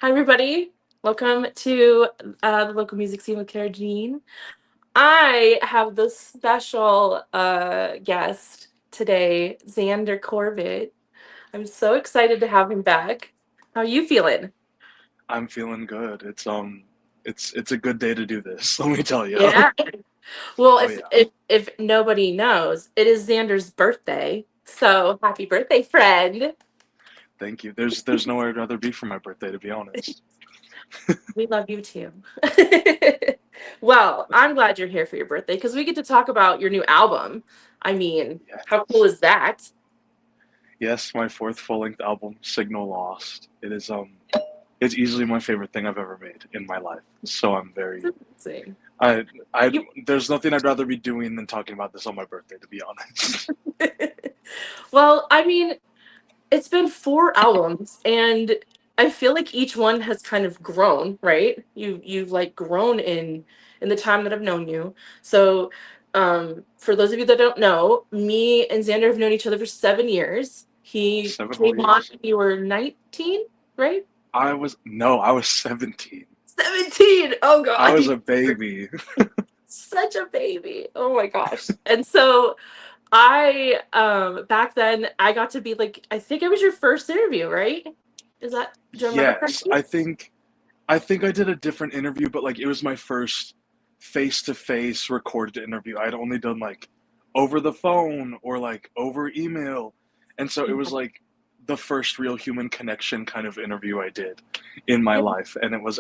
Hi, everybody. Welcome to the local music scene with Cara Jean. I have this special guest today, Xander Corbett. I'm so excited to have him back. How are you feeling? I'm feeling good. It's a good day to do this. Let me tell you. Yeah. Well, Oh if yeah. if if nobody knows, it is Xander's birthday. So happy birthday, friend. Thank you. There's nowhere I'd rather be for my birthday, to be honest. We love you too. Well, I'm glad you're here for your birthday because we get to talk about your new album. I mean, how cool Yes. is that? Yes, my fourth full-length album, Signal Lost. It's easily my favorite thing I've ever made in my life. So I'm very It's amazing. I I You, there's nothing I'd rather be doing than talking about this on my birthday, to be honest. well, I mean, it's been four albums, and I feel like each one has kind of grown, right? You've like grown in the time that I've known you. So, for those of you that don't know, me and Xander have known each other for 7 years. He Seven whole came on years. when you were 19, right? I was 17. 17. Oh I God. was a baby. Such a baby. Oh my gosh. And so I back then I got to be like I think it was your first interview, right? Is that do I remember Yes, correctly? I think I did a different interview, but like it was my first face-to-face recorded interview. I'd only done like over the phone or like over email. And so it was like the first real human connection kind of interview I did in my Yeah, life. And it was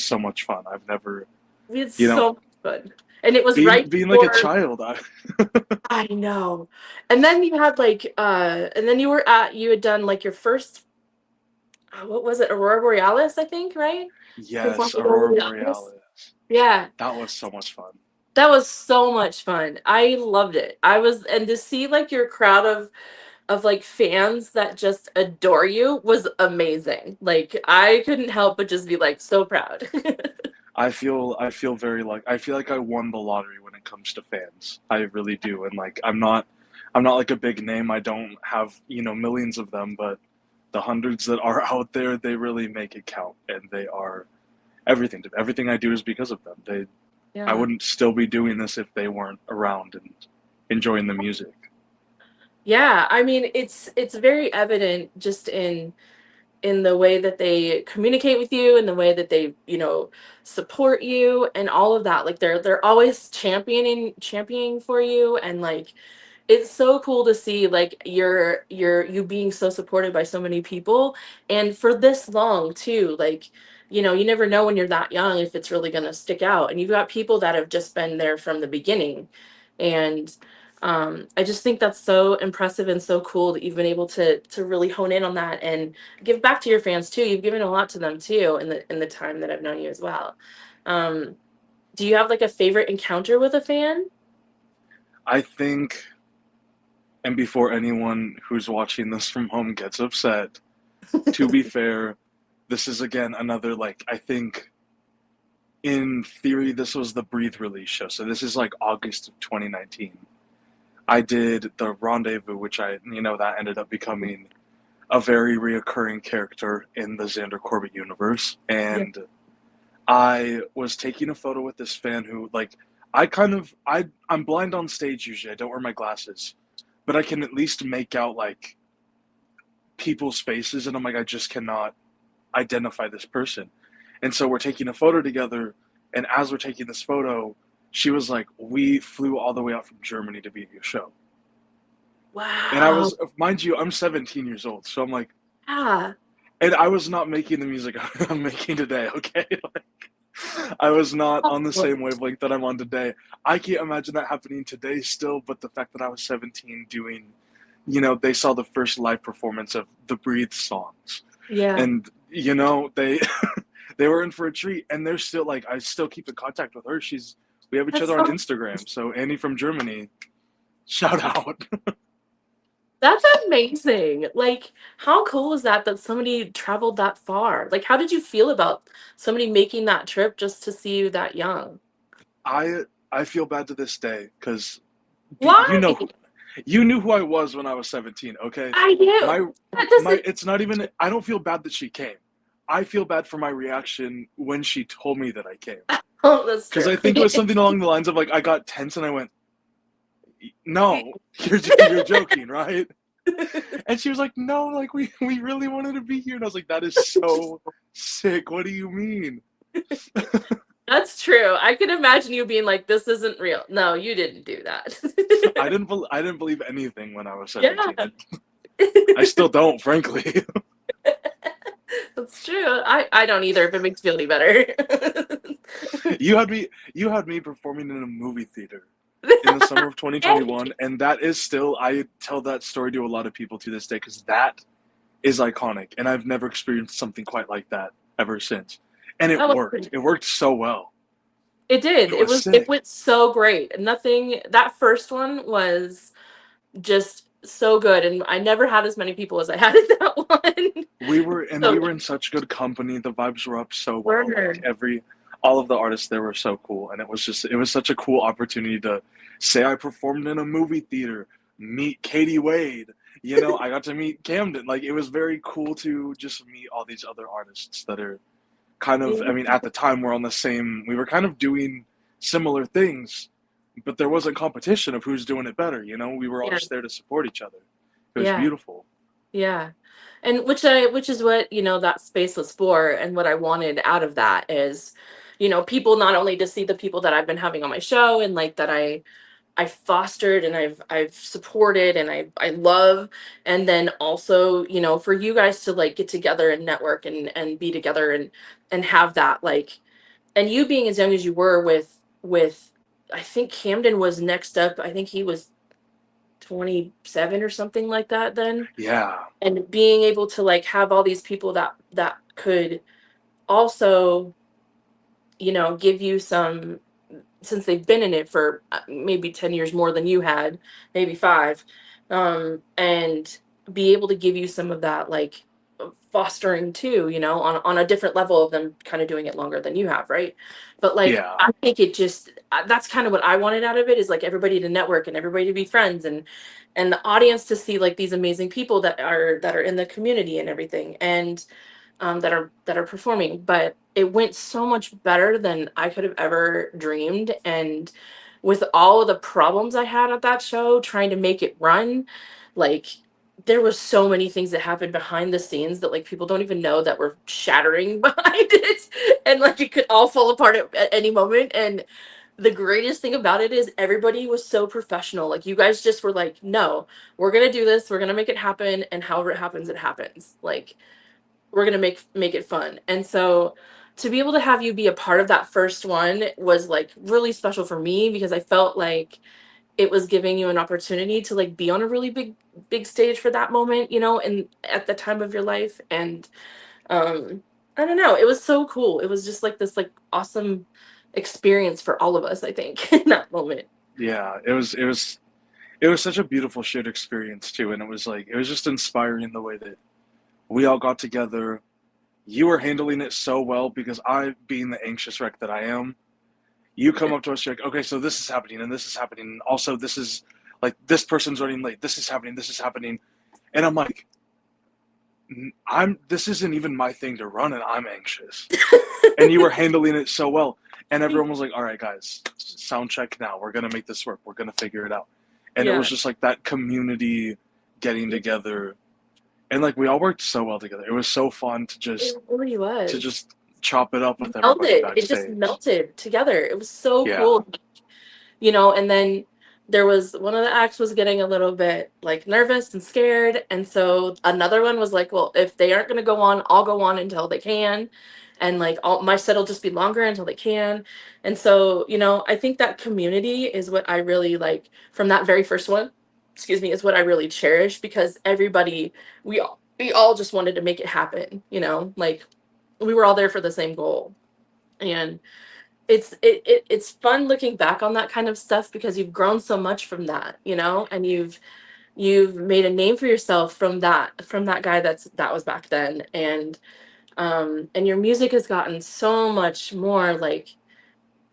so much fun. I've never, we had you know, so much fun. And it was being right being like a before child, I know. And then you had like and then you had done like your first what was it? Aurora Borealis, I think, right? yes, Performed Aurora Aurora Borealis. Borealis. Yeah. That was so much fun. That was so much fun. I loved it. I was and to see like your crowd of like fans that just adore you was amazing. Like I couldn't help but just be like so proud. I feel like I won the lottery when it comes to fans. I really do. And like I'm not like a big name. I don't have, millions of them, but the hundreds that are out there, they really make it count and they are everything to me. Everything I do is because of them. I Yeah. wouldn't still be doing this if they weren't around and enjoying the music. Yeah, I mean it's very evident just in the way that they communicate with you and the way that they, support you and all of that. Like they're always championing for you and like it's so cool to see like you being so supported by so many people and for this long too. Like, you never know when you're that young if it's really going to stick out. And you've got people that have just been there from the beginning. And I just think that's so impressive and so cool that you've been able to really hone in on that and give back to your fans too. You've given a lot to them too in the time that I've known you as well. Um, do you have like a favorite encounter with a fan? I think, and before anyone who's watching this from home gets upset, to be fair, this is again another like I think in theory, this was the Breathe release show. So this is like August of 2019. I did the Rendezvous, which that ended up becoming a very reoccurring character in the Xander Corbett universe. Yeah. And I was taking a photo with this fan who, like, I'm blind on stage usually. I don't wear my glasses, but I can at least make out like people's faces, and I'm like, I just cannot identify this person. And so we're taking a photo together. And as we're taking this photo, she was like, "We flew all the way out from Germany to be at your show." And I Wow. was, mind you, I'm 17 years old. So I'm like, Yeah. and I was not making the music I'm making today, okay? Like, I was not on the Oh, same wavelength that I'm on today. I can't imagine that happening today still, but the fact that I was 17 doing, they saw the first live performance of the Breathe songs. yeah. And, they they were in for a treat, and they're still like I still keep in contact with her. We have each That's other on so Instagram. So Annie from Germany, shout out. that's amazing. Like, how cool is that that somebody traveled that far? Like, how did you feel about somebody making that trip just to see you that young? I I feel bad to this day because you Why? know you knew who I was when I was 17. Okay, I do. my That my doesn't. it's not even. I don't feel bad that she came. I feel bad for my reaction when she told me that I came. Oh, that's Because true. I think it was something along the lines of like I got tense and I went, "No, you're joking, right?" And she was like, "No, like we really wanted to be here." And I was like, "That is so sick. What do you mean?" That's true. I can imagine you being like, "This isn't real." No, you didn't do I that. didn't believe anything when I was Yeah. 17. I still don't, frankly. That's true. I don't either, if it makes you feel any better. you had me you had me performing in a movie theater in the summer of Hey. 2021, and that is still, I tell that story to a lot of people to this day because that is iconic, and I've never experienced something quite like that ever since. And it That was worked. pretty It cool. worked so well. It did. It was It sick. went so great. Nothing that first one was just so good, and I never had as many people as I had in that one. We So were in such good company. The vibes were up so well. Like word. all of the artists there were so cool, and it was such a cool opportunity to say I performed in a movie theater, meet Katie Wade. I got to meet Camden. Like it was very cool to just meet all these other artists that are kind of, I mean, at the time we're on the same, we were kind of doing similar things, but there wasn't competition of who's doing it better. We were all Yeah. just there to support each other. It was Yeah. beautiful. Yeah. And which is what, that space was for, and what I wanted out of that is, people not only to see the people that I've been having on my show, and like that I fostered, and I've supported, and I love, and then also, for you guys to like get together and network, and be together, and have that, like, and you being as young as you were with I think Camden was next up. I think he was 27 or something like that then, Yeah. and being able to like have all these people that could also, give you some, since they've been in it for maybe 10 years more than you had, maybe 5, and be able to give you some of that, like, fostering too, on a different level of them kind of doing it longer than you have, right? But like, Yeah. I think it just, that's kind of what I wanted out of it, is like everybody to network, and everybody to be friends, and the audience to see like these amazing people that are in the community and everything, and that are performing. But it went so much better than I could have ever dreamed. And with all of the problems I had at that show trying to make it run, like, there was so many things that happened behind the scenes that like people don't even know that were shattering behind it, and like it could all fall apart at any moment. And the greatest thing about it is everybody was so professional. Like, you guys just were like, no, we're gonna do this, we're gonna make it happen, and however it happens. Like, we're gonna make it fun. And so to be able to have you be a part of that first one was like really special for me, because I felt like it was giving you an opportunity to like be on a really big stage for that moment, and at the time of your life. And um I don't know, it was so cool. It was just like this like awesome experience for all of us, I think, in that moment. Yeah. It was such a beautiful shared experience too, and it was just inspiring the way that we all got together. You were handling it so well because I, being the anxious wreck that I am, you come up to us, you're like, okay, so this is happening and this is happening, and also this is like this person's running late. This is happening, and I'm like, I'm this isn't even my thing to run, and I'm anxious. And you were handling it so well, and everyone was like, all right, guys, sound check now. We're gonna make this work. We're gonna figure it out. And it was Yeah, just like that community getting together, and like we all worked so well together. It was so fun it really to was. just chop it up with everybody Melded. It just backstage. melted together. It was so Yeah. cool. And then there was one of the acts was getting a little bit like nervous and scared, and so another one was like, well, if they aren't going to go on, I'll go on until they can, and like my set will just be longer until they can. And so, I think that community is what I really like from that very first one, excuse me, is what I really cherish, because everybody, we all just wanted to make it happen, like, we were all there for the same goal. And it's fun looking back on that kind of stuff, because you've grown so much from that, and you've made a name for yourself from that guy that was back then. And your music has gotten so much more like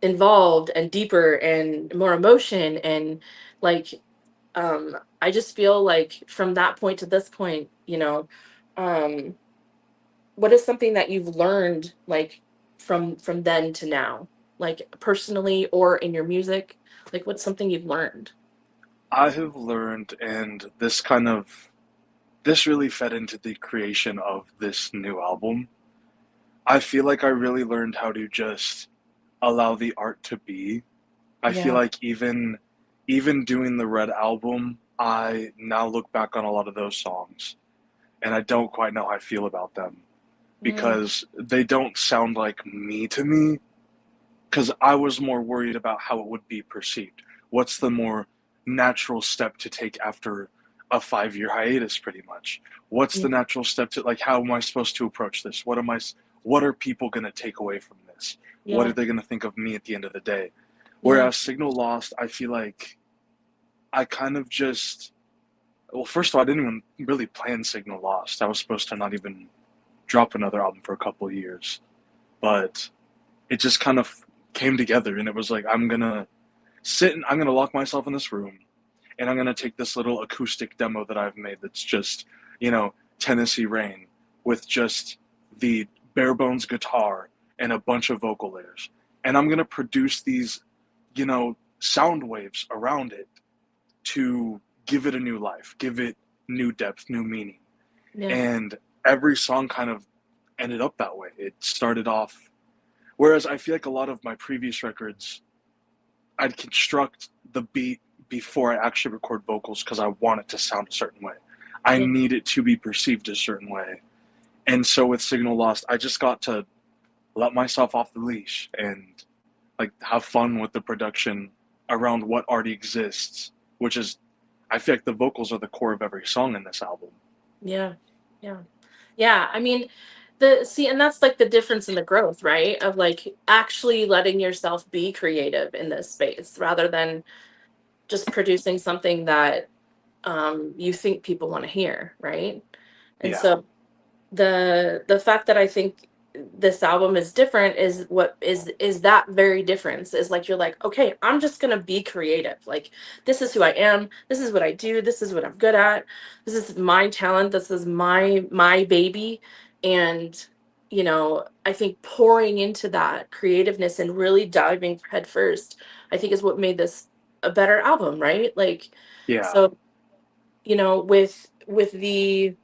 involved and deeper and more emotion, and like, I just feel like from that point to this point, um what is something that you've learned, like, from then to now, like personally or in your music? Like, what's something you've learned? I have learned, and this really fed into the creation of this new album. I feel like I really learned how to just allow the art to be. I feel Yeah. like even doing the Red album, I now look back on a lot of those songs and I don't quite know how I feel about them Mm, because they don't sound like me to me because I was more worried about how it would be perceived. What's the more natural step to take after a 5 year hiatus, pretty much? What's yeah. the natural step to, like, how am I supposed to approach this? What are people going to take away from this? What are Yeah. they going to think of me at the end of the day? Yeah. Whereas Signal Lost, I feel like I kind of just, well, first of all, I didn't even really plan Signal Lost. I was supposed to not even drop another album for a couple of years, but it just kind of came together, and it was like I'm gonna lock myself in this room, and I'm gonna take this little acoustic demo that I've made that's just, you know, Tennessee Rain with just the bare bones guitar and a bunch of vocal layers, and I'm gonna produce these, sound waves around it to give it a new life, give it new depth, new meaning. Yeah. And every song kind of ended up that way. It started off, whereas I feel like a lot of my previous records, I'd construct the beat before I actually record vocals because I want it to sound a certain way. I Yeah. need it to be perceived a certain way. And so with Signal Lost, I just got to let myself off the leash and like have fun with the production around what already exists, which is, I feel like the vocals are the core of every song in this album. Yeah. Yeah. Yeah. I mean, the see, and that's like the difference in the growth, right? Of like actually letting yourself be creative in this space rather than just producing something that you think people want to hear, right? And Yeah. so the fact that I think this album is different is what is that very difference is like you're like, okay, I'm just gonna be creative. Like this is who I am, this is what I do, this is what I'm good at, this is my talent, this is my baby. And I think pouring into that creativeness and really diving head first, I think is what made this a better album, right? Like Yeah. so, with the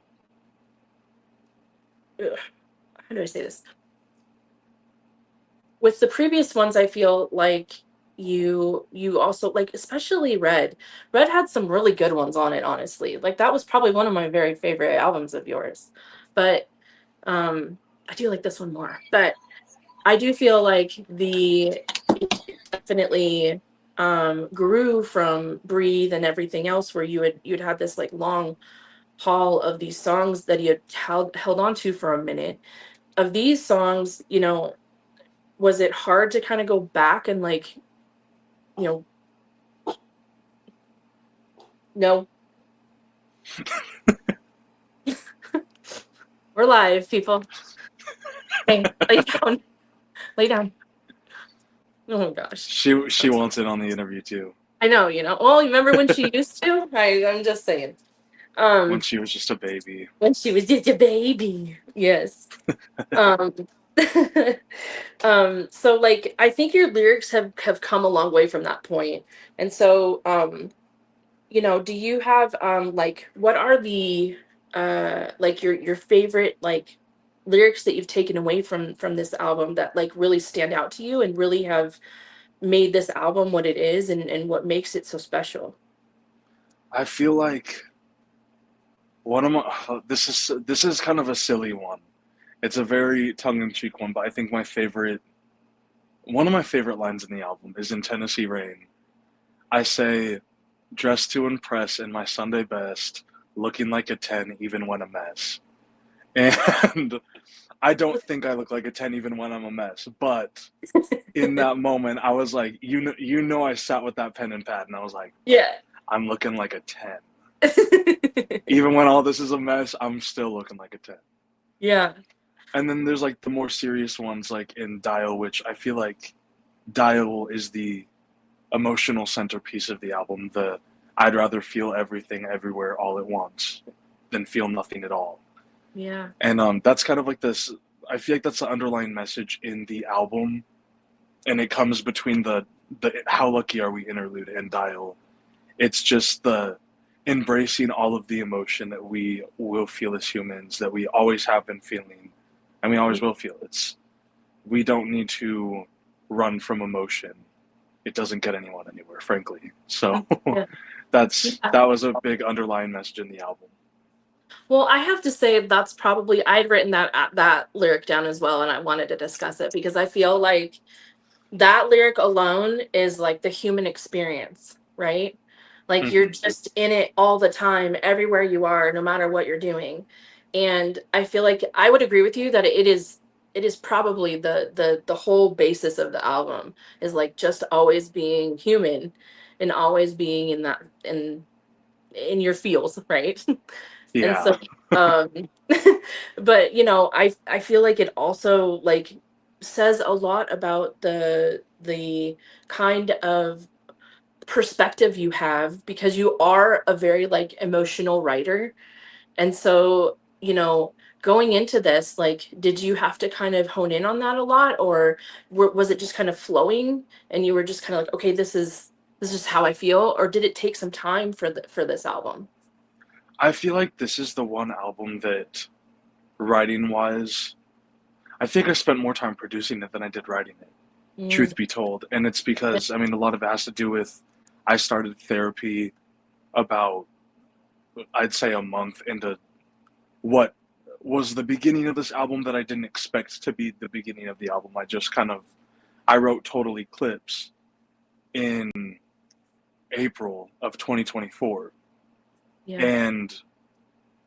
ugh, how do I say this? With the previous ones, I feel like you also like, especially Red had some really good ones on it, honestly. Like that was probably one of my very favorite albums of yours. But I do like this one more. But I do feel like the definitely grew from Breathe and everything else, where you'd had this like long haul of these songs that you had held on to for a minute. Of these songs, was it hard to kind of go back and like, you know, no, we're live, people. Hey, lay down, lay down. Oh my gosh. She wants it on the interview too, I know, Well, you remember when she used to? I'm just saying. when Um, she was just a baby. when she was just a baby. Yes. Um, so like I think your lyrics have come a long way from that point. And so do you have like what are the like your favorite like lyrics that you've taken away from this album that like really stand out to you and really have made this album what it is and what makes it so special? I feel like one of my this is kind of a silly one. It's a very tongue-in-cheek one, but I think one of my favorite lines in the album is in Tennessee Rain. I say, dressed to impress in my Sunday best, looking like a 10 even when a mess. And I don't think I look like a 10 even when I'm a mess, but in that moment I was like, I sat with that pen and pad and I was like, Yeah. I'm looking like a 10. Even when all this is a mess, I'm still looking like a 10. Yeah. And then there's like the more serious ones like in Dial, which I feel like Dial is the emotional centerpiece of the album. I'd rather feel everything everywhere all at once than feel nothing at all. Yeah. And that's kind of like this. I feel like that's the underlying message in the album, and it comes between the "How Lucky Are We" interlude and "Dial." It's just the embracing all of the emotion that we will feel as humans, that we always have been feeling, and we always will feel. It's we don't need to run from emotion. It doesn't get anyone anywhere, frankly. So Yeah. that Yeah. was a big underlying message in the album. Well, I have to say that's probably I'd written that lyric down as well, and I wanted to discuss it because I feel like that lyric alone is like the human experience, right? Like you're Hmm. just in it all the time, everywhere you are, no matter what you're doing. And I feel like I would agree with you that it is probably the whole basis of the album is like just always being human and always being in your feels, right? And so Yeah, um but I feel like it also like says a lot about the kind of perspective you have because you are a very like emotional writer. And so, going into this, like did you have to kind of hone in on that a lot, or was it just kind of flowing and you were just kind of like, okay, this is how I feel, or did it take some time for this album? I feel like this is the one album that, writing wise, I think I spent more time producing it than I did writing it, Mm, truth be told. And it's because, I mean, a lot of it has to do with I started therapy about, I'd say, a month into what was the beginning of this album that I didn't expect to be the beginning of the album. I just kind of, I wrote Total Eclipse in April of 2024. yeah. And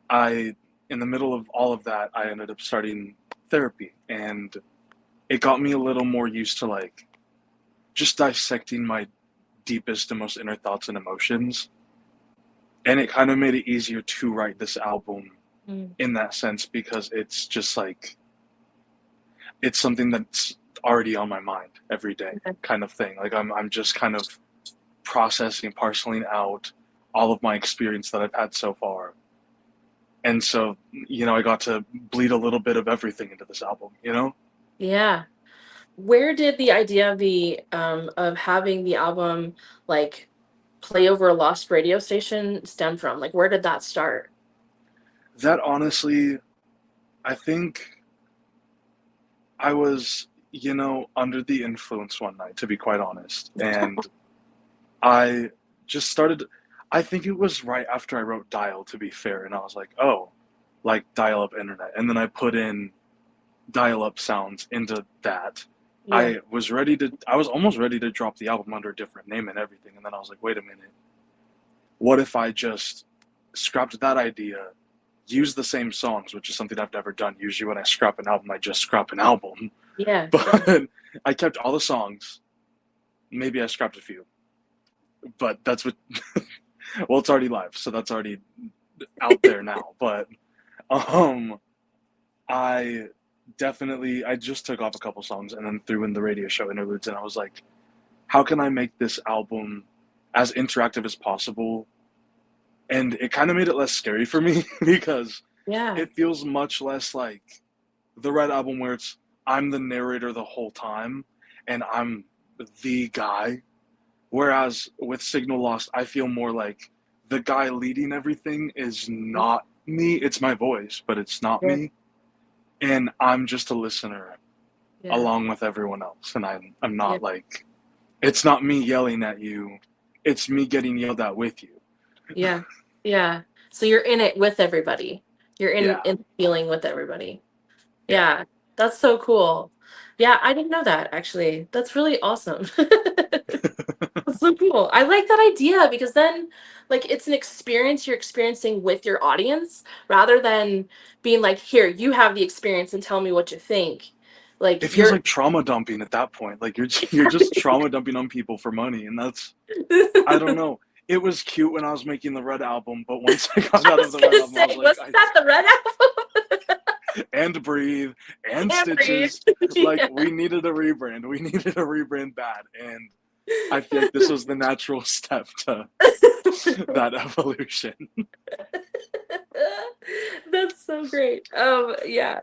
I, in the middle of all of that, I ended up starting therapy. And it got me a little more used to like just dissecting my deepest and most inner thoughts and emotions. And it kind of made it easier to write this album Mm, in that sense because it's just like, it's something that's already on my mind every day okay. kind of thing. Like I'm just kind of processing, parceling out all of my experience that I've had so far. And so, I got to bleed a little bit of everything into this album. Yeah. Where did the idea of having the album like play over a lost radio station stem from? Like where did that start? That honestly, I think I was, under the influence one night, to be quite honest. And I just started, I think it was right after I wrote Dial, to be fair. And I was like, oh, like dial up internet. And then I put in dial up sounds into that. Yeah. I was almost ready to drop the album under a different name and everything. And then I was like, wait a minute. What if I just scrapped that idea, used the same songs, which is something I've never done. Usually when I scrap an album, I just scrap an album. Yeah. Yeah. But I kept all the songs. Maybe I scrapped a few. But that's what, well, it's already live. So that's already out there now. But um, I I just took off a couple songs and then threw in the radio show interludes. And I was like, how can I make this album as interactive as possible? And it kind of made it less scary for me because Yeah. it feels much less like the Red album where it's I'm the narrator the whole time and I'm the guy. Whereas with Signal Lost, I feel more like the guy leading everything is not me. It's my voice, but it's not Yeah. me. And I'm just a listener Yeah. along with everyone else. And I'm Yeah. not like, it's not me yelling at you. It's me getting yelled at with you. Yeah. Yeah. So you're in it with everybody. You're in Yeah. in feeling with everybody. Yeah. Yeah. That's so cool. Yeah, I didn't know that actually. That's really awesome. That's so cool. I like that idea because then, like, it's an experience you're experiencing with your audience rather than being like, here, you have the experience and tell me what you think. Like, It feels you're. like trauma dumping at that point. Like you're just trauma dumping on people for money, and that's I don't know. It was cute when I was making the Red album, but once I got I out of was the Red gonna album, I was say, like, wasn't that the Red Apple? and Breathe and And breathe. Stitches. Like Yeah. we needed a rebrand. We needed a rebrand bad, and I feel like this was the natural step to that evolution. That's so great. Yeah.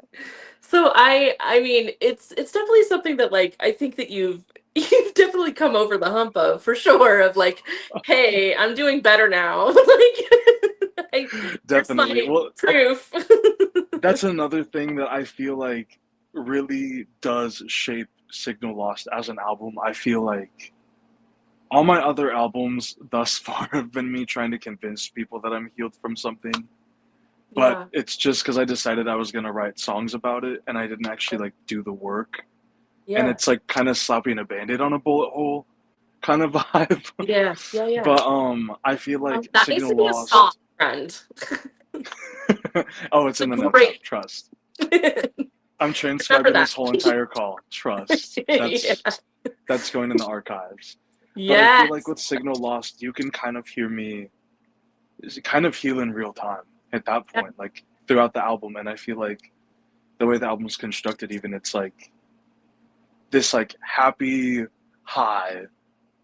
So I mean, it's definitely something that like I think that you've definitely come over the hump of for sure of like, hey, I'm doing better now. Here's Definitely. my Well, proof. that's another thing that I feel like really does shape Signal Lost as an album. I feel like all my other albums thus far have been me trying to convince people that I'm healed from something. But Yeah. it's just because I decided I was gonna write songs about it and I didn't actually like do the work. And Yeah. it's like kind of slapping a band-aid on a bullet hole kind of vibe. Yeah. Yeah. Yeah. But I feel like That needs to Signal be a song, Lost. friend. Oh, it's It's in a the notes app. great. Trust. I'm Remember transcribing that. this whole entire call. Trust. Yeah. That's going in the archives. But I feel like Yes. with Signal Lost, you can kind of hear me kind of heal in real time at that Yeah. point, like throughout the album. And I feel like the way the album's constructed, even it's like this like happy high,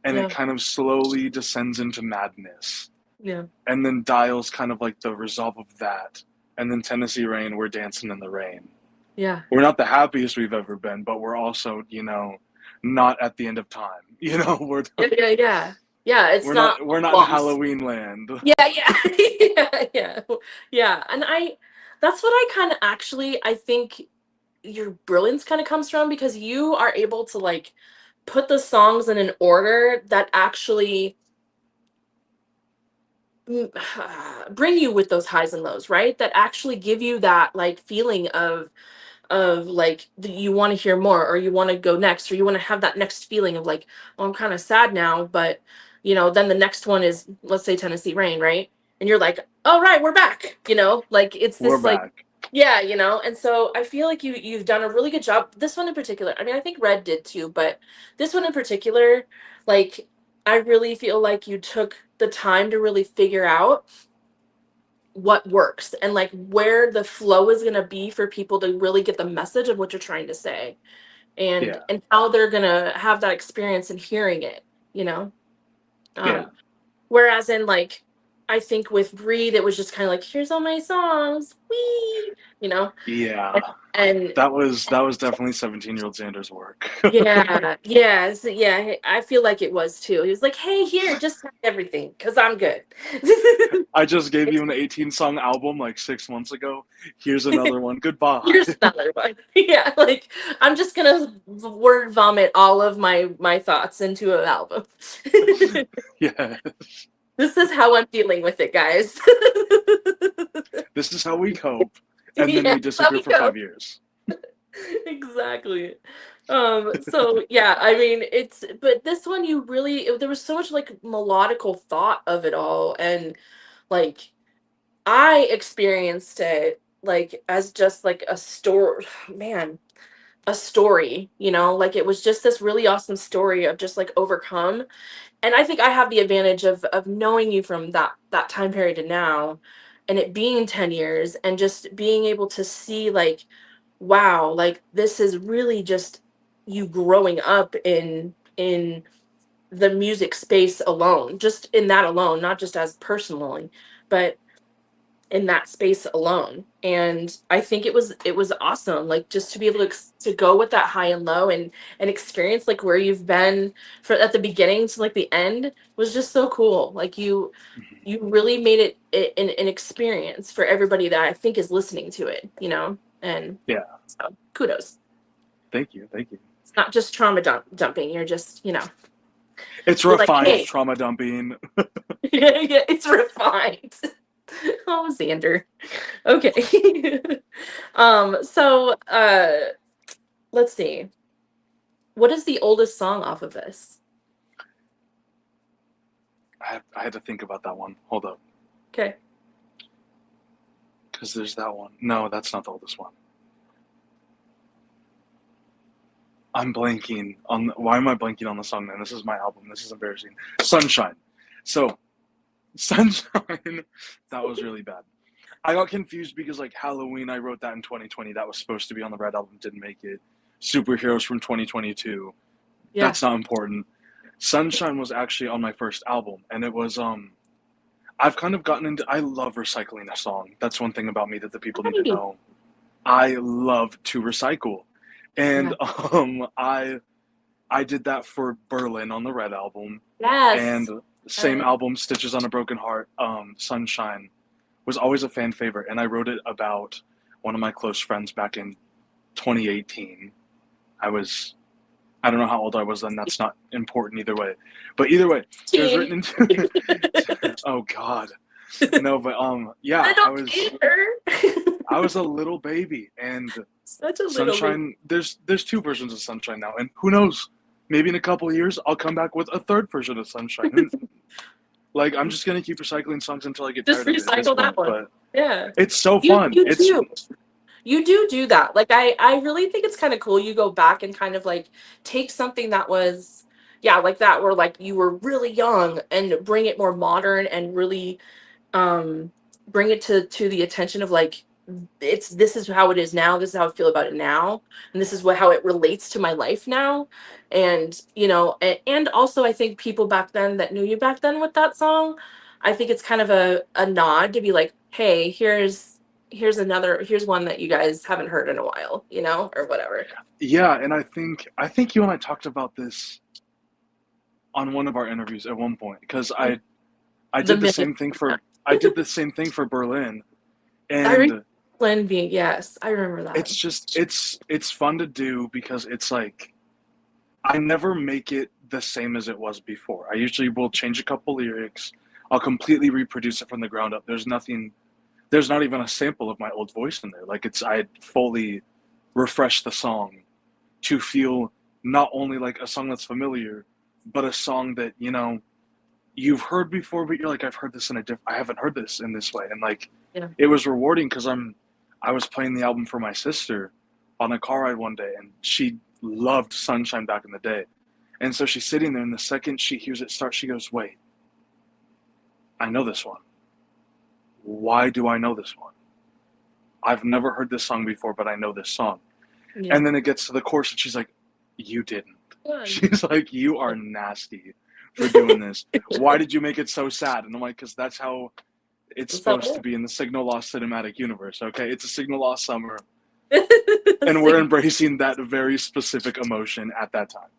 and it Yeah. kind of slowly descends into madness, Yeah. and then Dial's kind of like the resolve of that, and then Tennessee Rain, we're dancing in the rain. Yeah. We're not the happiest we've ever been, but we're also, not at the end of time. We're Yeah. Yeah. Yeah. Yeah. It's we're not not we're not in lost. Halloween land. Yeah, yeah, yeah, yeah, yeah. And that's what I kind of actually, I think your brilliance kind of comes from because you are able to like put the songs in an order that actually mm, bring you with those highs and lows, right? That actually give you that like feeling of like you want to hear more or you want to go next or you want to have that next feeling of like, oh, I'm kind of sad now, but then the next one is, let's say, Tennessee Rain, right? And you're like, all right, we're back, like it's We're this like, back. yeah, and so I feel like you've done a really good job. This one in particular, I mean, I think Red did too, but this one in particular, like I really feel like you took the time to really figure out what works and like where the flow is going to be for people to really get the message of what you're trying to say and Yeah, how they're going to have that experience in hearing it you know yeah, um whereas in like I think with Breathe it was just kind of like here's all my songs wee you know yeah. and That was definitely 17-year-old Xander's work. yeah, yeah, I feel like it was too. He was like, "Hey, here, just have everything, cause I'm good." I just gave you an 18-song album like 6 months ago. Here's another one. Goodbye. Here's another one. Yeah, like I'm just gonna word vomit all of my thoughts into an album. Yeah, This is how I'm dealing with it, guys. this is how we cope, and then Yeah, we how disappear we for go. 5 years. Exactly. So yeah, I mean but this one you really there was so much like melodical thought of it all and like I experienced it like as just like a story man a story, like it was just this really awesome story of just like overcome. And I think I have the advantage of knowing you from that time period to now and it being 10 years and just being able to see like wow, like this is really just you growing up in the music space alone, just in that alone, not just as personally, but in that space alone. And I think it was awesome like just to be able to go with that high and low and experience like where you've been for at the beginning to like the end was just so cool. Like you really made an experience for everybody that I think is listening to it. And Yeah, so kudos. thank you, thank you. It's not just trauma dumping. You're just It's you're like, refined hey, trauma dumping. yeah, it's refined. Oh, Xander. Okay. So let's see. What is the oldest song off of this? I had to think about that one. Hold up, Okay. because there's that one. No, that's not the oldest one. I'm blanking on. Why am I blanking on the song? Man, this is my album. This is embarrassing. Sunshine. So, Sunshine. That was really bad. I got confused because like Halloween, I wrote that in 2020. That was supposed to be on the Red album, didn't make it. Superheroes from 2022. Yeah. That's not important. Sunshine was actually on my first album, and it was I've kind of gotten into. I love recycling a song. That's one thing about me that the people need to Right. know. I love to recycle, and Yeah. I did that for Berlin on the Red album, and Yes. same Yes. album, Stitches on a Broken Heart, Sunshine was always a fan favorite, and I wrote it about one of my close friends back in 2018. I was I don't know how old I was then. That's not important either way, but either way, it was Teen. written into. Oh God, no, but I yeah, don't care. I was a little baby, and Such a little bit. Sunshine. There's two versions of Sunshine now, and who knows? Maybe in a couple of years, I'll come back with a third version of Sunshine. Like I'm just gonna keep recycling songs until I get Just tired of it at this recycle that point. one. But Yeah. it's so You fun. you It's do. You do that. Like I really think it's kind of cool. You go back and kind of like take something that was yeah, like that where like you were really young and bring it more modern and really um bring it to the attention of like it's this is how it is now, this is how I feel about it now, and this is what how it relates to my life now. And and also I think people back then that knew you back then with that song, I think it's kind of a nod to be like, hey, here's one that you guys haven't heard in a while, or whatever. yeah, and I think you and I talked about this on one of our interviews at one point because I The did the minute same thing for I did the same thing for Berlin, I remember and Lynn being yes, I remember that. it's fun to do because it's like I never make it the same as it was before. I usually will change a couple lyrics. I'll completely reproduce it from the ground up. There's not even a sample of my old voice in there. Like I fully refreshed the song to feel not only like a song that's familiar, but a song that, you've heard before, but you're like, I've heard this I haven't heard this in this way. And like, Yeah. it was rewarding because I was playing the album for my sister on a car ride one day, and she loved Sunshine back in the day. And so she's sitting there, and the second she hears it start, she goes, "Wait, I know this one. Why do I know this one? I've never heard this song before, but I know this song." Yeah. And then it gets to the chorus, and she's like, "You didn't." Fun. She's like, "You are nasty for doing this. Why did you make it so sad?" And I'm like, "Because that's how it's supposed to So be in the Signal Lost cinematic universe, okay? It's a Signal Lost summer, and we're Sig- embracing that very specific emotion at that time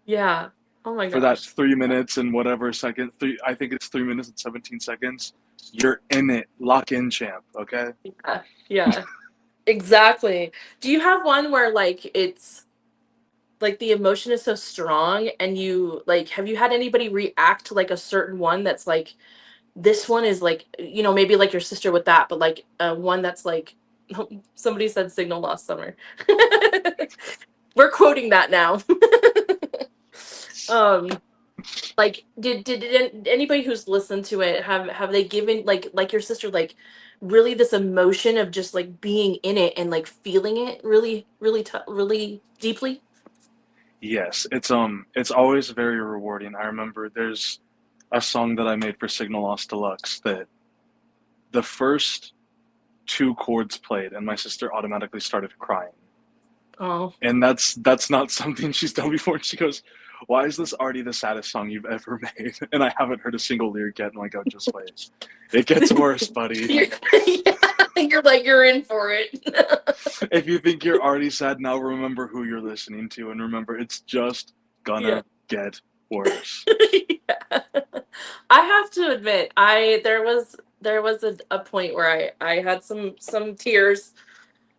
yeah. Oh my for that gosh. 3 minutes and whatever second. I think it's 3 minutes and 17 seconds. You're in it. Lock in, champ. Okay. Yeah. Yeah. Exactly. Do you have one where like it's like the emotion is so strong and you like have you had anybody react to like a certain one that's like this one is like maybe like your sister with that, but like one that's like somebody said signal lost summer. We're quoting that now. um like did anybody who's listened to it have they given like your sister like really this emotion of just like being in it and like feeling it really really really deeply. Yes, it's always very rewarding. I remember there's a song that I made for Signal Lost Deluxe that the first two chords played, and my sister automatically started crying. Oh. And that's not something she's done before. And she goes, "Why is this already the saddest song you've ever made?" And I haven't heard a single lyric yet. I'm like, "Oh, just wait, it gets worse, buddy. you're, yeah, you're like you're in for it. If you think you're already sad now, remember who you're listening to, and remember it's just Yeah. gonna get worse." Yeah. I have to admit, I there was a point where I had some tears.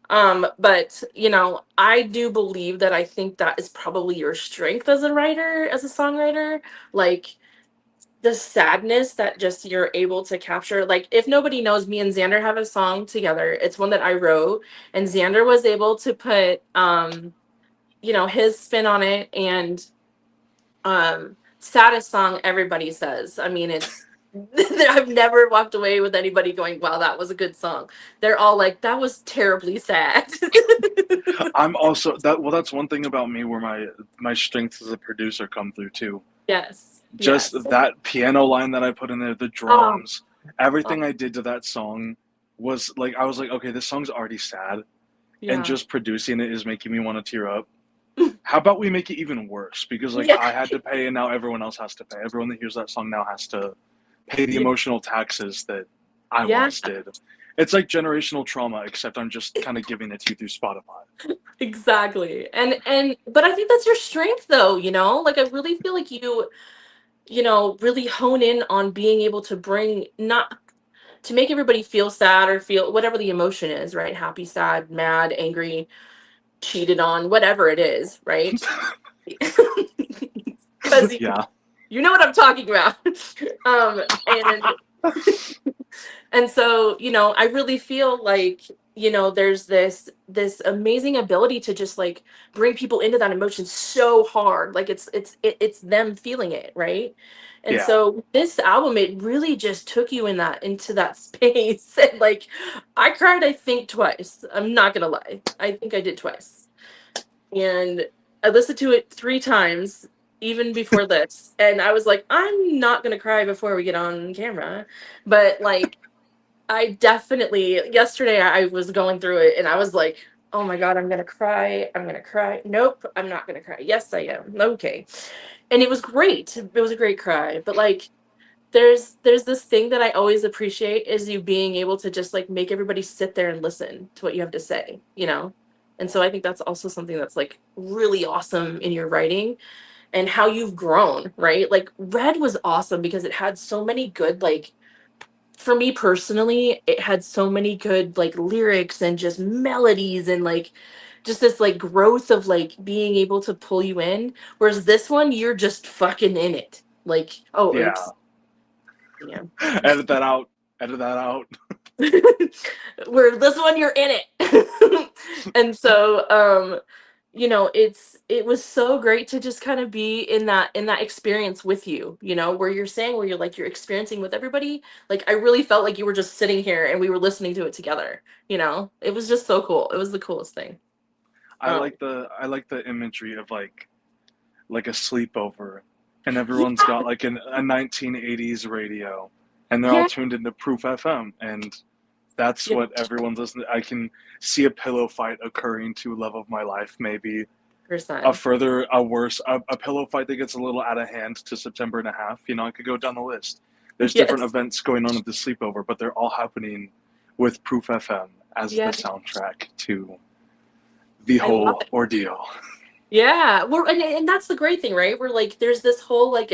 But I do believe that I think that is probably your strength as a writer, as a songwriter. Like the sadness that just you're able to capture. Like if nobody knows, me and Xander have a song together. It's one that I wrote, and Xander was able to put his spin on it. And saddest song everybody says. I mean, it's I've never walked away with anybody going, "Wow, that was a good song." They're all like, "That was terribly sad." I'm also that. Well, that's one thing about me where my strengths as a producer come through too. Yes. Just Yes. that piano line that I put in there, the Um, drums, oh, everything I did to that song was like I was like, okay, this song's already sad, and yeah. just producing it is making me want to tear up. How about we make it even worse? Because like Yeah. I had to pay, and now everyone else has to pay. Everyone that hears that song now has to pay the Yeah. emotional taxes that I Yeah, once did. It's like generational trauma, except I'm just kind of giving it to you through Spotify. exactly. And but I think that's your strength though, you know? Like I really feel like you know, really hone in on being able to bring not to make everybody feel sad or feel whatever the emotion is, right? Happy, sad, mad, angry, cheated on, whatever it is, right? Because Yeah, you know what I'm talking about. And and so, you know, I really feel like, you know, there's this amazing ability to just like bring people into that emotion so hard. Like it's them feeling it, right? And yeah. so this album, it really just took you in that into that space. And like I cried, I think twice. I'm not gonna lie. I think I did twice. And I listened to it 3 times even before this. And I was like, I'm not gonna cry before we get on camera. But like I definitely yesterday I was going through it and I was like, "Oh my god, I'm going to cry. I'm going to cry. Nope, I'm not going to cry. Yes, I am. Okay." And it was great. It was a great cry. But like there's this thing that I always appreciate is you being able to just like make everybody sit there and listen to what you have to say, you know? And so I think that's also something that's like really awesome in your writing and how you've grown, right? Like Red was awesome because it had so many good like for me personally, it had so many good like lyrics and just melodies and like just this like growth of like being able to pull you in. Whereas this one, you're just fucking in it. Like, oh, Yeah. oops. Yeah. Edit that out. Edit that out. Where this one you're in it. And so you know, it was so great to just kind of be in that experience with you, you know, where you're saying where you're like you're experiencing with everybody. Like I really felt like you were just sitting here and we were listening to it together, you know. It was just so cool. It was the coolest thing. Um I like the imagery of like a sleepover, and everyone's yeah, got like a 1980s radio, and they're all yeah, tuned into Proof FM, and that's yeah, what everyone's listening. I can see a pillow fight occurring to Love of My Life, maybe percent. a worse, a pillow fight that gets a little out of hand to September and a half. You know, I could go down the list. There's different Yes. events going on at the sleepover, but they're all happening with Proof FM as the Yeah. soundtrack to the I love whole ordeal. Yeah, well, and that's the great thing, right? Where like there's this whole like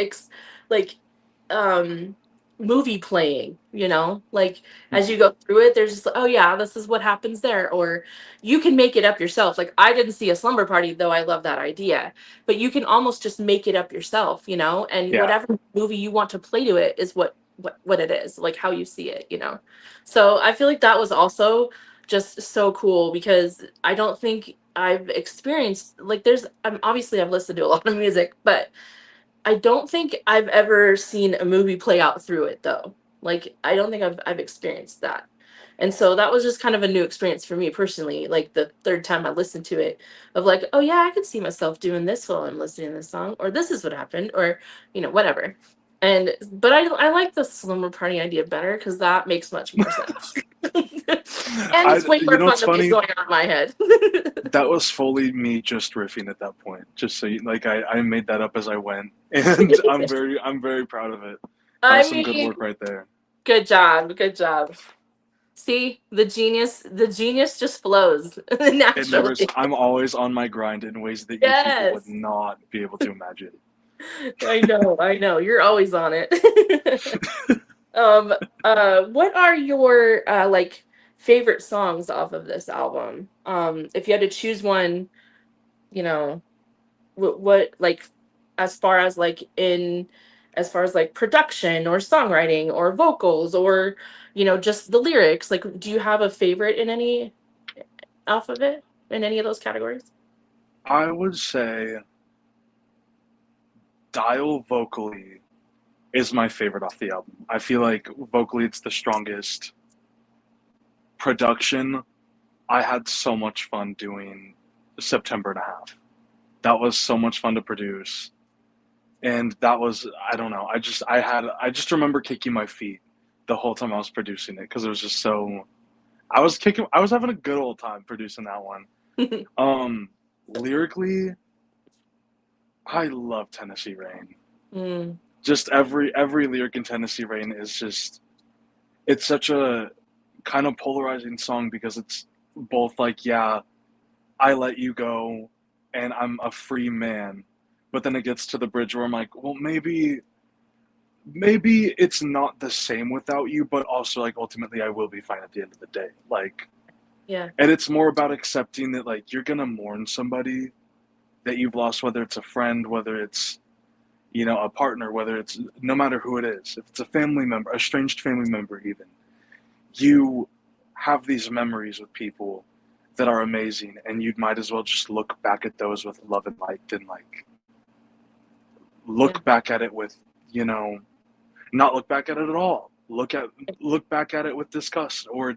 um movie playing, you know? Like as you go through it, there's just oh yeah, this is what happens there. Or you can make it up yourself. Like I didn't see a slumber party, though I love that idea. But you can almost just make it up yourself, you know? And Yeah, whatever movie you want to play to it is what it is, like how you see it, you know? So I feel like that was also just so cool because I don't think I've experienced like there's obviously I've listened to a lot of music, but I don't think I've ever seen a movie play out through it though. Like I don't think I've experienced that. And so that was just kind of a new experience for me personally, like the third time I listened to it of like, oh yeah, I could see myself doing this while I'm listening to this song, or this is what happened, or you know, whatever. And but I like the slumber party idea better because that makes much more sense. And I it's way you more know fun what's than what's funny? going on in my head. That was fully me just riffing at that point. Just so you, like I made that up as I went, and I'm very proud of it. That was I some good mean, work right there. good job, good job. See, the genius just flows It never. naturally. I'm always on my grind in ways that you people would Yes, not be able to imagine. I know, I know. You're always on it. um, what are your like favorite songs off of this album? If you had to choose one, you know, what like as far as like in as far as like production or songwriting or vocals or you know just the lyrics, like do you have a favorite in any off of it in any of those categories? I would say Dial vocally is my favorite off the album. I feel like vocally it's the strongest. Production, I had so much fun doing September and a half. That was so much fun to produce. And that was I don't know. I just remember kicking my feet the whole time I was producing it because it was just so I was having a good old time producing that one. Um Lyrically, I love Tennessee Rain. Mm. just every lyric in Tennessee Rain is just, it's such a kind of polarizing song because it's both like, yeah, I let you go and I'm a free man. But then it gets to the bridge where I'm like, well, maybe it's not the same without you, but also like ultimately I will be fine at the end of the day. Like, Yeah. and it's more about accepting that like you're gonna mourn somebody that you've lost, whether it's a friend, whether it's, a partner, whether it's, no matter who it is, if it's a family member, a estranged family member, even, you have these memories with people that are amazing, and you might as well just look back at those with love and light than like Yeah. look back at it with, you know, not look back at it at all. Look back at it with disgust or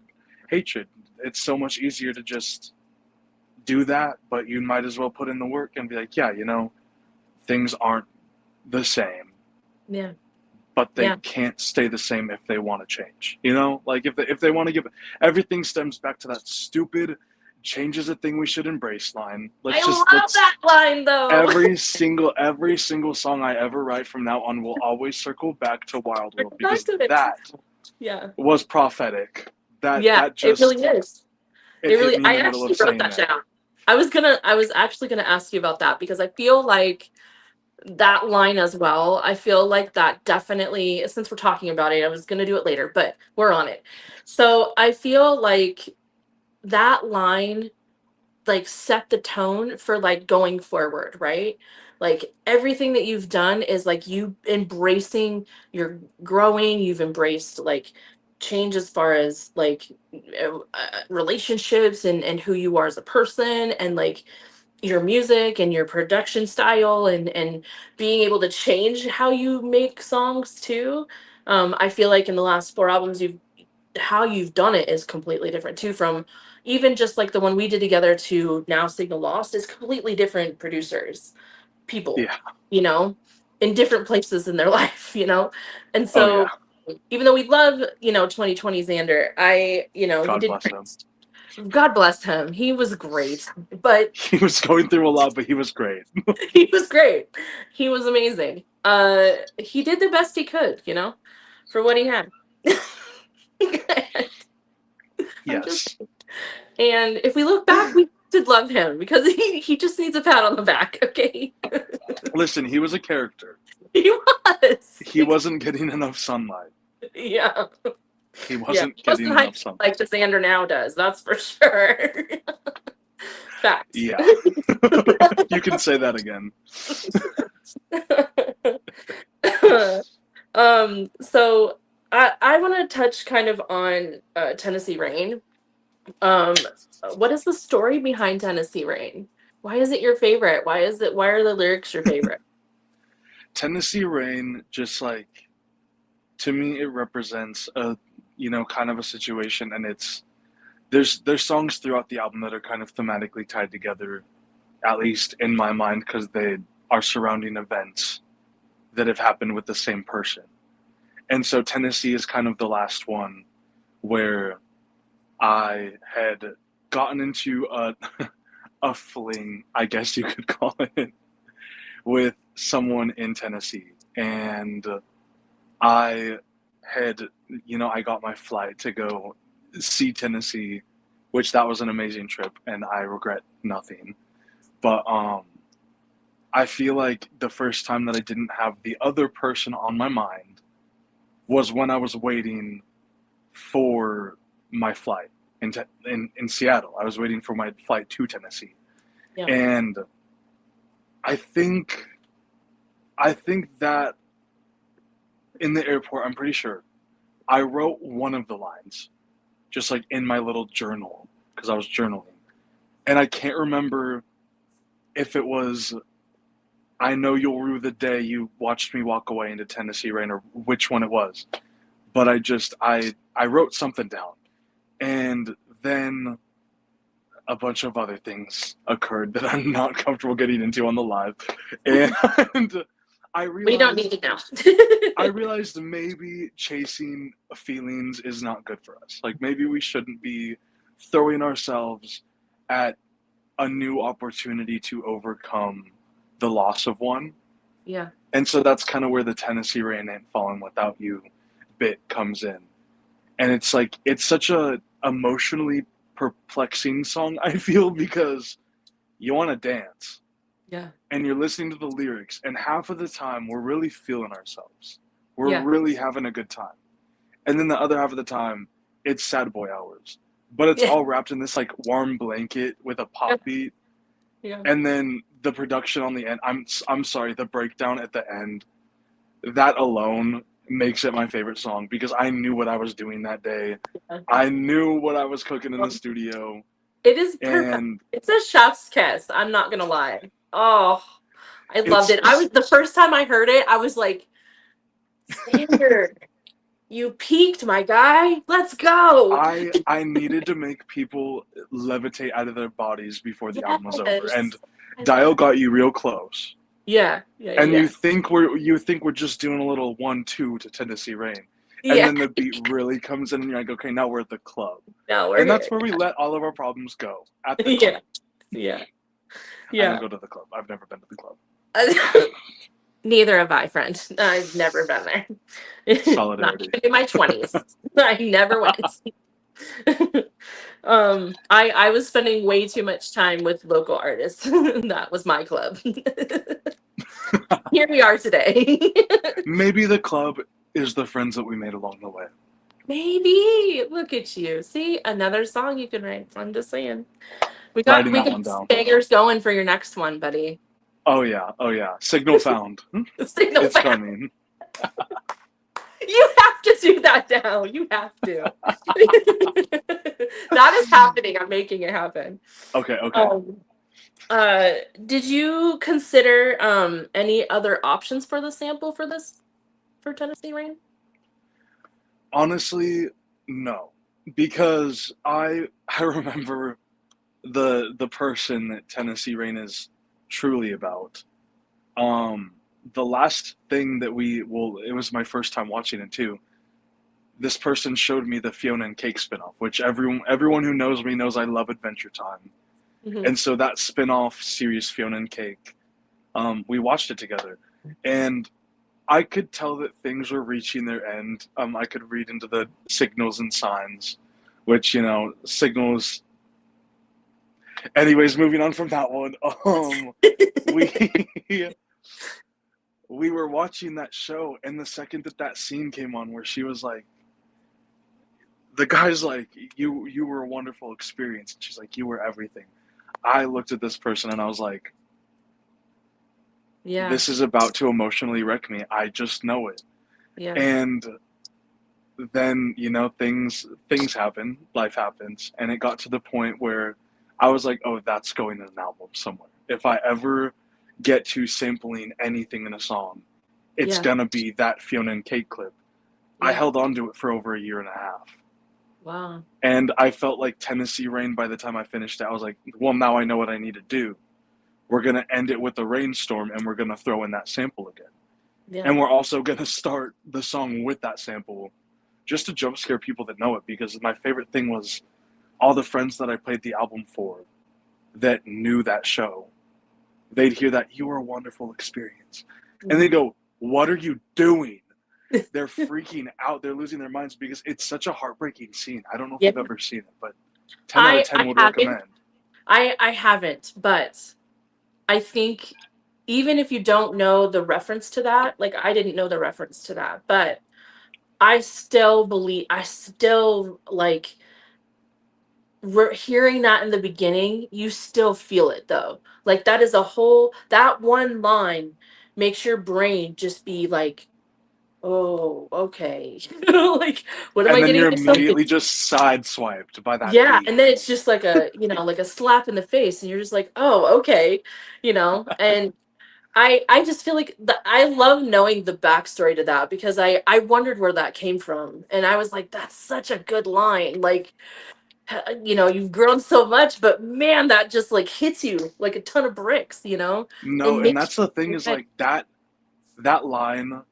hatred. It's so much easier to just do that, but you might as well put in the work and be like, yeah, things aren't the same, Yeah. but they Yeah. can't stay the same if they want to change. Like if they want to give everything stems back to that stupid change is a thing we should embrace line. I love Let's that line though. every single song I ever write from now on will always circle back to Wild World Back because to it. that Yeah. was prophetic. That Yeah, that it really just is. it hit me in I the middle of actually wrote saying that that. down. I was actually gonna ask you about that because I feel like that line as well. I feel like that definitely, since we're talking about it, I was gonna do it later, but we're on it. So I feel like that line like set the tone for like going forward, right? Like everything that you've done is like you embracing, you're growing, you've embraced like change as far as like relationships and who you are as a person and like your music and your production style and being able to change how you make songs too. I feel like in the last four albums you've how you've done it is completely different too, from even just like the one we did together to now Signal Lost is completely different producers, people, Yeah. you know, in different places in their life, and Oh yeah. so even though we love 2020 Xander, he God did bless him. great. God bless him, he was great, but He was going through a lot, but he was great. he was great, he was amazing. He did the best he could, for what he had. I'm just Yes. And if we look back, we did love him because he just needs a pat on the back, okay? Listen, he was a character. He was. He wasn't getting enough sunlight. Yeah. He Yeah. wasn't He getting wasn't hyped enough sunlight. like the Xander now does, that's for sure. Facts. Yeah. You can say that again. So I want to touch kind of on Tennessee Rain. Um, what is the story behind Tennessee Rain? Why is it your favorite? Why are the lyrics your favorite? Tennessee Rain, just like, to me, it represents kind of a situation, and there's songs throughout the album that are kind of thematically tied together, at least in my mind, because they are surrounding events that have happened with the same person. And so Tennessee is kind of the last one where I had gotten into a fling, I guess you could call it, with someone in Tennessee. And I had, I got my flight to go see Tennessee, which that was an amazing trip, and I regret nothing. But I feel like the first time that I didn't have the other person on my mind was when I was waiting for my flight in Seattle. I was waiting for my flight to Tennessee, Yeah. and I think I think that in the airport, I'm pretty sure I wrote one of the lines just like in my little journal because I was journaling, and I can't remember if it was "I know you'll rue the day you watched me walk away into Tennessee rain" or which one it was, but I wrote something down, and then a bunch of other things occurred that I'm not comfortable getting into on the live. And I We don't need realized to I know. realized maybe chasing feelings is not good for us. Like maybe we shouldn't be throwing ourselves at a new opportunity to overcome the loss of one. Yeah. And so that's kind of where the Tennessee Rain Ain't Falling Without You bit comes in. And it's like, it's such a emotionally perplexing song, I feel, because you want to dance Yeah. and you're listening to the lyrics, and half of the time we're really feeling ourselves. We're Yeah. really having a good time. And then the other half of the time, it's sad boy hours. But it's Yeah. all wrapped in this like warm blanket with a Yeah. pop beat, Yeah. and then the production on the end. I'm sorry, the breakdown at the end. That alone makes it my favorite song because I knew what I was doing that day. Yeah. I knew what I was cooking in the studio, It is perfect. and It's a chef's kiss. I'm not gonna lie. Oh, I loved it. I it's was the first time I heard it, I was like, Xander, you peaked, my guy. Let's go. I needed to make people levitate out of their bodies before the album was over, and Yes. I love Dial it. got you real close. Yeah. Yeah. And Yeah. you think we're just doing a little 1-2 to Tennessee Rain, and Yeah. then the beat really comes in, and you're like, okay, now we're at the club, No, we're and here. that's where we let all of our problems go at the club. Yeah. Yeah. I don't Yeah. go to the club. I've never been to the club. Neither have I, friend. I've never been there. Not Solidarity. even in my 20s. I never went. I was spending way too much time with local artists. That was my club. Here we are today. Maybe the club is the friends that we made along the way. Maybe. Look at you. See, another song you can write. I'm just saying. We got Writing we that got one down. bangers going for your next one, buddy. Oh yeah, oh yeah. Signal found. Signal It's back. coming. You have to do that now. You have to. That is happening. I'm making it happen. Okay, okay. Um, uh, did you consider any other options for the sample for this for Tennessee Rain? Honestly, no, because I remember the person that Tennessee Rain is truly about. Um, the last thing that it was my first time watching it too. This person showed me the Fiona and Cake spinoff, which everyone who knows me knows I love Adventure Time, Hmm. and so that spinoff series Fiona and Cake, we watched it together, and I could tell that things were reaching their end. I could read into the signals and signs, which signals. Anyways, moving on from that one. We we were watching that show, and the second that that scene came on, where she was like, the guy's like, you were a wonderful experience, and she's like, you were everything. I looked at this person and I was like, Yeah, this is about to emotionally wreck me. I just know it. yeah, And then things happen, life happens, and it got to the point where I was like, oh, that's going in an album somewhere. If I ever get to sampling anything in a song, it's yeah, gonna be that Fiona and Cake clip. I yeah. held on to it for over a year and a half, Wow. and I felt like Tennessee Rain. By the time I finished it, I was like, well, now I know what I need to do. We're gonna end it with a rainstorm, and we're gonna throw in that sample again, Yeah, and we're also gonna start the song with that sample, just to jump scare people that know it. Because my favorite thing was all the friends that I played the album for that knew that show. They'd hear that you were a wonderful experience, and they yeah, go, "What are you doing?" They're freaking out. They're losing their minds because it's such a heartbreaking scene. I don't know if yeah. you've ever seen it, but 10 out of I 10 would haven't. recommend. I haven't, but I think even if you don't know the reference to that, like I didn't know the reference to that, but I still like hearing that in the beginning, you still feel it though. Like that is a whole, that one line makes your brain just be like, oh, okay. Like, what am And I then getting you're myself immediately into? just sideswiped by that Yeah, beat. and then it's just like a, like a slap in the face, and you're just like, oh, okay, and I just feel like I love knowing the backstory to that because I wondered where that came from, and I was like, that's such a good line. Like, you've grown so much, but man, that just like hits you like a ton of bricks, No, and and makes that's the thing you is like that line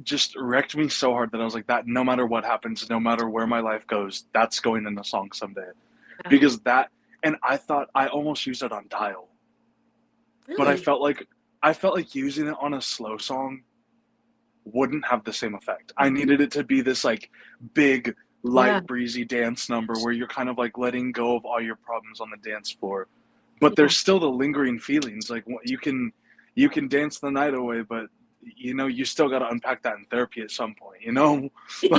just wrecked me so hard that I was like, that no matter what happens, no matter where my life goes, that's going in the song someday. yeah, Because that, and I thought I almost used it on Dial, but I really, felt like I felt like using it on a slow song wouldn't have the same effect. I needed it to be this like big, Yeah, light, breezy dance number where you're kind of like letting go of all your problems on the dance floor, but yeah, there's still the lingering feelings. Like you can dance the night away, but you know you still got to unpack that in therapy at some point. You know,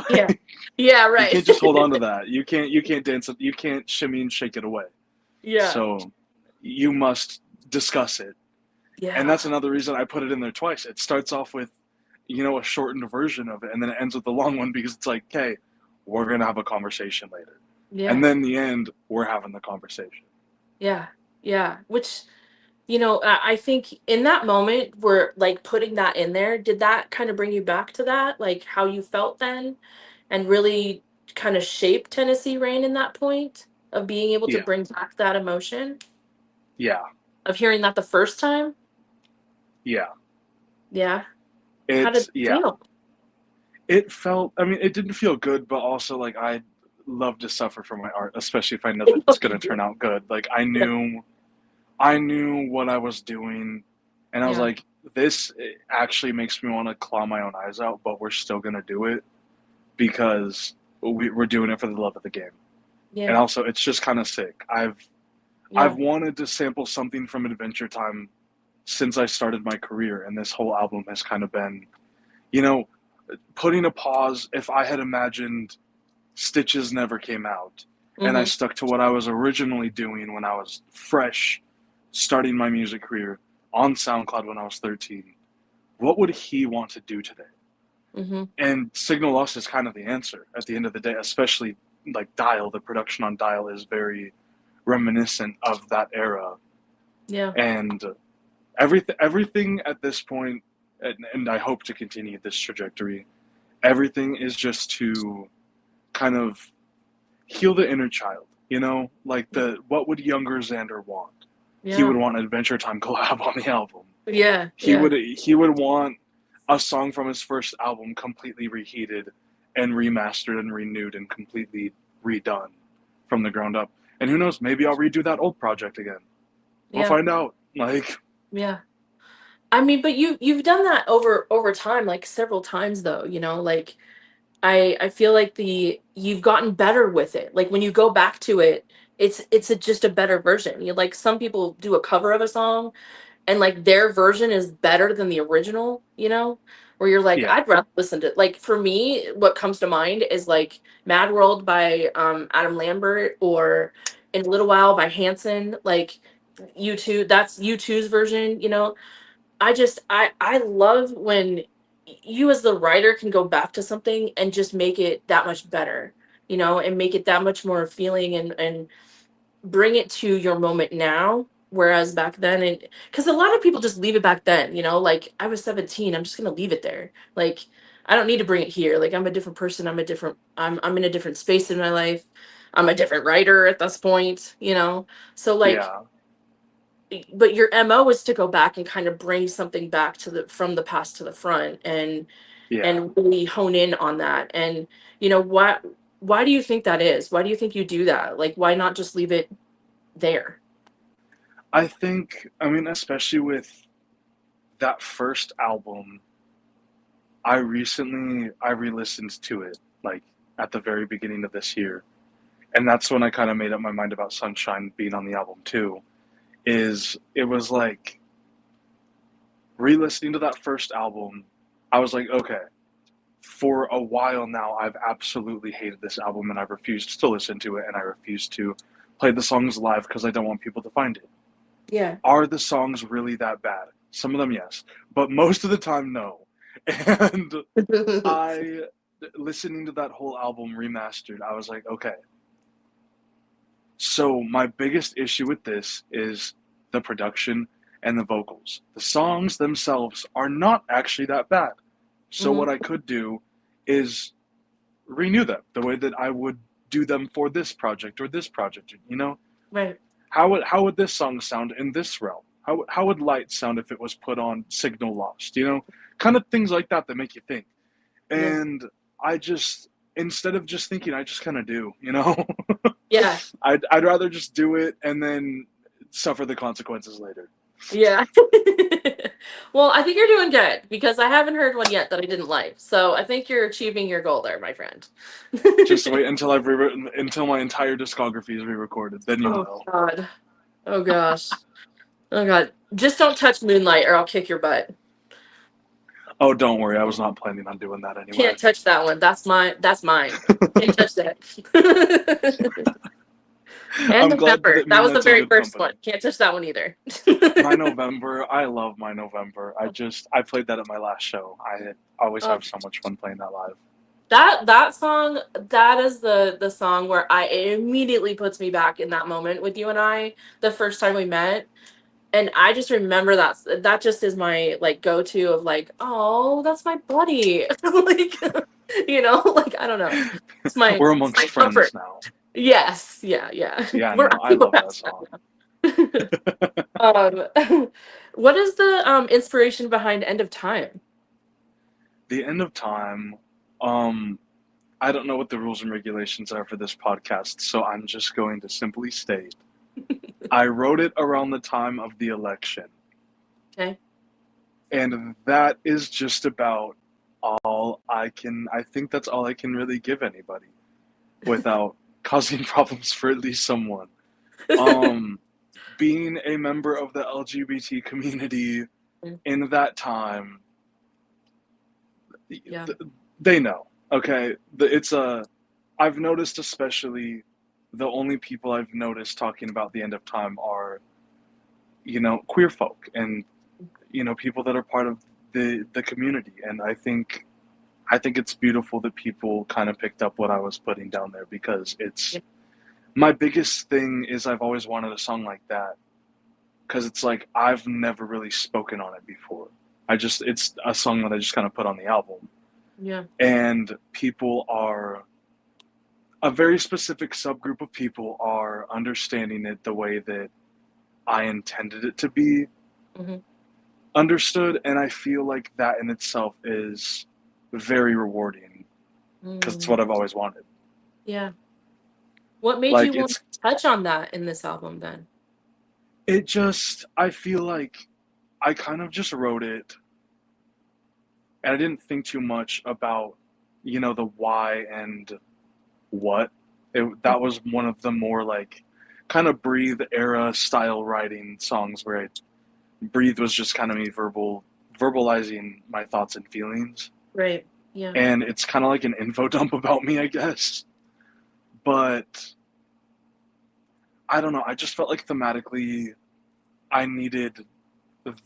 yeah, like yeah, you right. can't just hold on to that. You can't dance. You can't shimmy and shake it away. Yeah, So you must discuss it, and that's yeah, another reason I put it in there twice. It starts off with, you know, a shortened version of it, and then it ends with the long one because it's like, okay, we're gonna have a conversation later, and yeah, then the end, we're having the conversation. yeah, yeah. Which, I think in that moment, we're like putting that in there. Did that kind of bring you back to that, like how you felt then, and really kind of shape Tennessee Rain in that point of being able to Yeah, bring back that emotion yeah, of hearing that the first time? yeah. Yeah. How did It's it yeah. feel? It felt. I mean, it didn't feel good, but also like I love to suffer for my art, especially if I know that it's gonna turn out good. Like Yeah, I knew what I was doing, and I was yeah, like, this actually makes me want to claw my own eyes out, but we're still gonna do it because we're doing it for the love of the game. And yeah, also, it's just kind of sick. I've yeah. wanted to sample something from Adventure Time since I started my career, and this whole album has kind of been, you know, putting a pause. If I had imagined Stitches never came out, and I Mhm, stuck to what I was originally doing when I was fresh, starting my music career on SoundCloud when I was 13, what would he want to do today? mhm. And Signal Lost is kind of the answer at the end of the day, especially like Dial. The production on Dial is very reminiscent of that era. Yeah, And everything at this point, and I hope to continue this trajectory, everything is just to kind of heal the inner child, you know? Like yeah, the what would younger Xander want? He would yeah, want an Adventure Time collab on the album. yeah, yeah, He would want a song from his first album completely reheated and remastered and renewed and completely redone from the ground up. And who knows, maybe I'll redo that old project again. We'll yeah, find out. Like, yeah. I mean, but you've done that over time, like several times though, like I feel like the you've gotten better with it. Like when you go back to it, just a better version. You like some people do a cover of a song and like their version is better than the original, where you're like, yeah, I'd rather listen to like for me, what comes to mind is like Mad World by Adam Lambert or In a Little While by Hanson, like U2, that's U2's version, I love when you as the writer can go back to something and just make it that much better, and make it that much more feeling and bring it to your moment now. Whereas back then, and because a lot of people just leave it back then, like I was 17, I'm just gonna leave it there. Like I don't need to bring it here. Like I'm a different person. I'm in a different space in my life. I'm a different writer at this point. So like yeah, but your MO is to go back and kind of bring something back to the from the past to the front yeah. and really hone in on that. And why do you think that is? Why do you think you do that? Like why not just leave it there? I think, I mean, especially with that first album, I re-listened to it like at the very beginning of this year, and that's when I kind of made up my mind about Sunshine being on the album too. Is it was like re-listening to that first album, I was like, okay, for a while now, I've absolutely hated this album, and I've refused to listen to it, and I refuse to play the songs live because I don't want people to find it. Yeah. Are the songs really that bad? Some of them, yes, but most of the time, no. And I, listening to that whole album remastered, I was like, okay, so my biggest issue with this is the production and the vocals. The songs themselves are not actually that bad. So Hmm. what I could do is renew them the way that I would do them for this project or this project. You know, Right. how would this song sound in this realm? How would Light sound if it was put on Signal Lost? You know, kind of things like that that make you think. Yeah. And I just, instead of just thinking, I just kind of do. You know, Yeah. I'd rather just do it and then suffer the consequences later. Yeah. Well, I think you're doing good because I haven't heard one yet that I didn't like. So I think you're achieving your goal there, my friend. Just wait until I've rewritten until my entire discography is re-recorded. Then you'll Oh know. God. Oh gosh. Oh God. Just don't touch Moonlight or I'll kick your butt. Oh, don't worry. I was not planning on doing that anyway. Can't touch that one. That's mine. Can't touch that. And I'm glad November. that That was the Moonlight's in very good first one. company. Can't touch that one either. My November, I love My November. I played that at my last show. I always Oh, have so much fun playing that live. that song, that is the song where it immediately puts me back in that moment with you and I, the first time we met. And I just remember that just is my like go-to of like, oh, that's my buddy. Like, like I don't know. We're It's my amongst comfort. friends now. Yes, yeah, yeah. Yeah, We're no, I love that psychopaths song. now. What is the inspiration behind End of Time? The End of Time, um, I don't know what the rules and regulations are for this podcast, so I'm just going to simply state I wrote it around the time of the election. Okay. And that is just about I think that's all I can really give anybody without causing problems for at least someone. Um, Being a member of the LGBT community in that time, Yeah. they know. Okay, it's a. I've noticed especially the only people I've noticed talking about the end of time are queer folk and people that are part of the community, and I think it's beautiful that people kind of picked up what I was putting down there because it's Yeah. my biggest thing is I've always wanted a song like that because it's like I've never really spoken on it before. It's a song that I just kind of put on the album, Yeah. and people are a very specific subgroup of people are understanding it the way that I intended it to be Hmm. understood, and I feel like that in itself is very rewarding because it's Mm. what I've always wanted. Yeah. What made you Like want to touch on that in this album then? I feel like I kind of just wrote it and I didn't think too much about, the why and what. That was one of the more like kind of Breathe era style writing songs where Breathe was just kind of me verbalizing my thoughts and feelings. Right. Yeah. And it's kind of like an info dump about me, I guess. But I don't know. I just felt like thematically I needed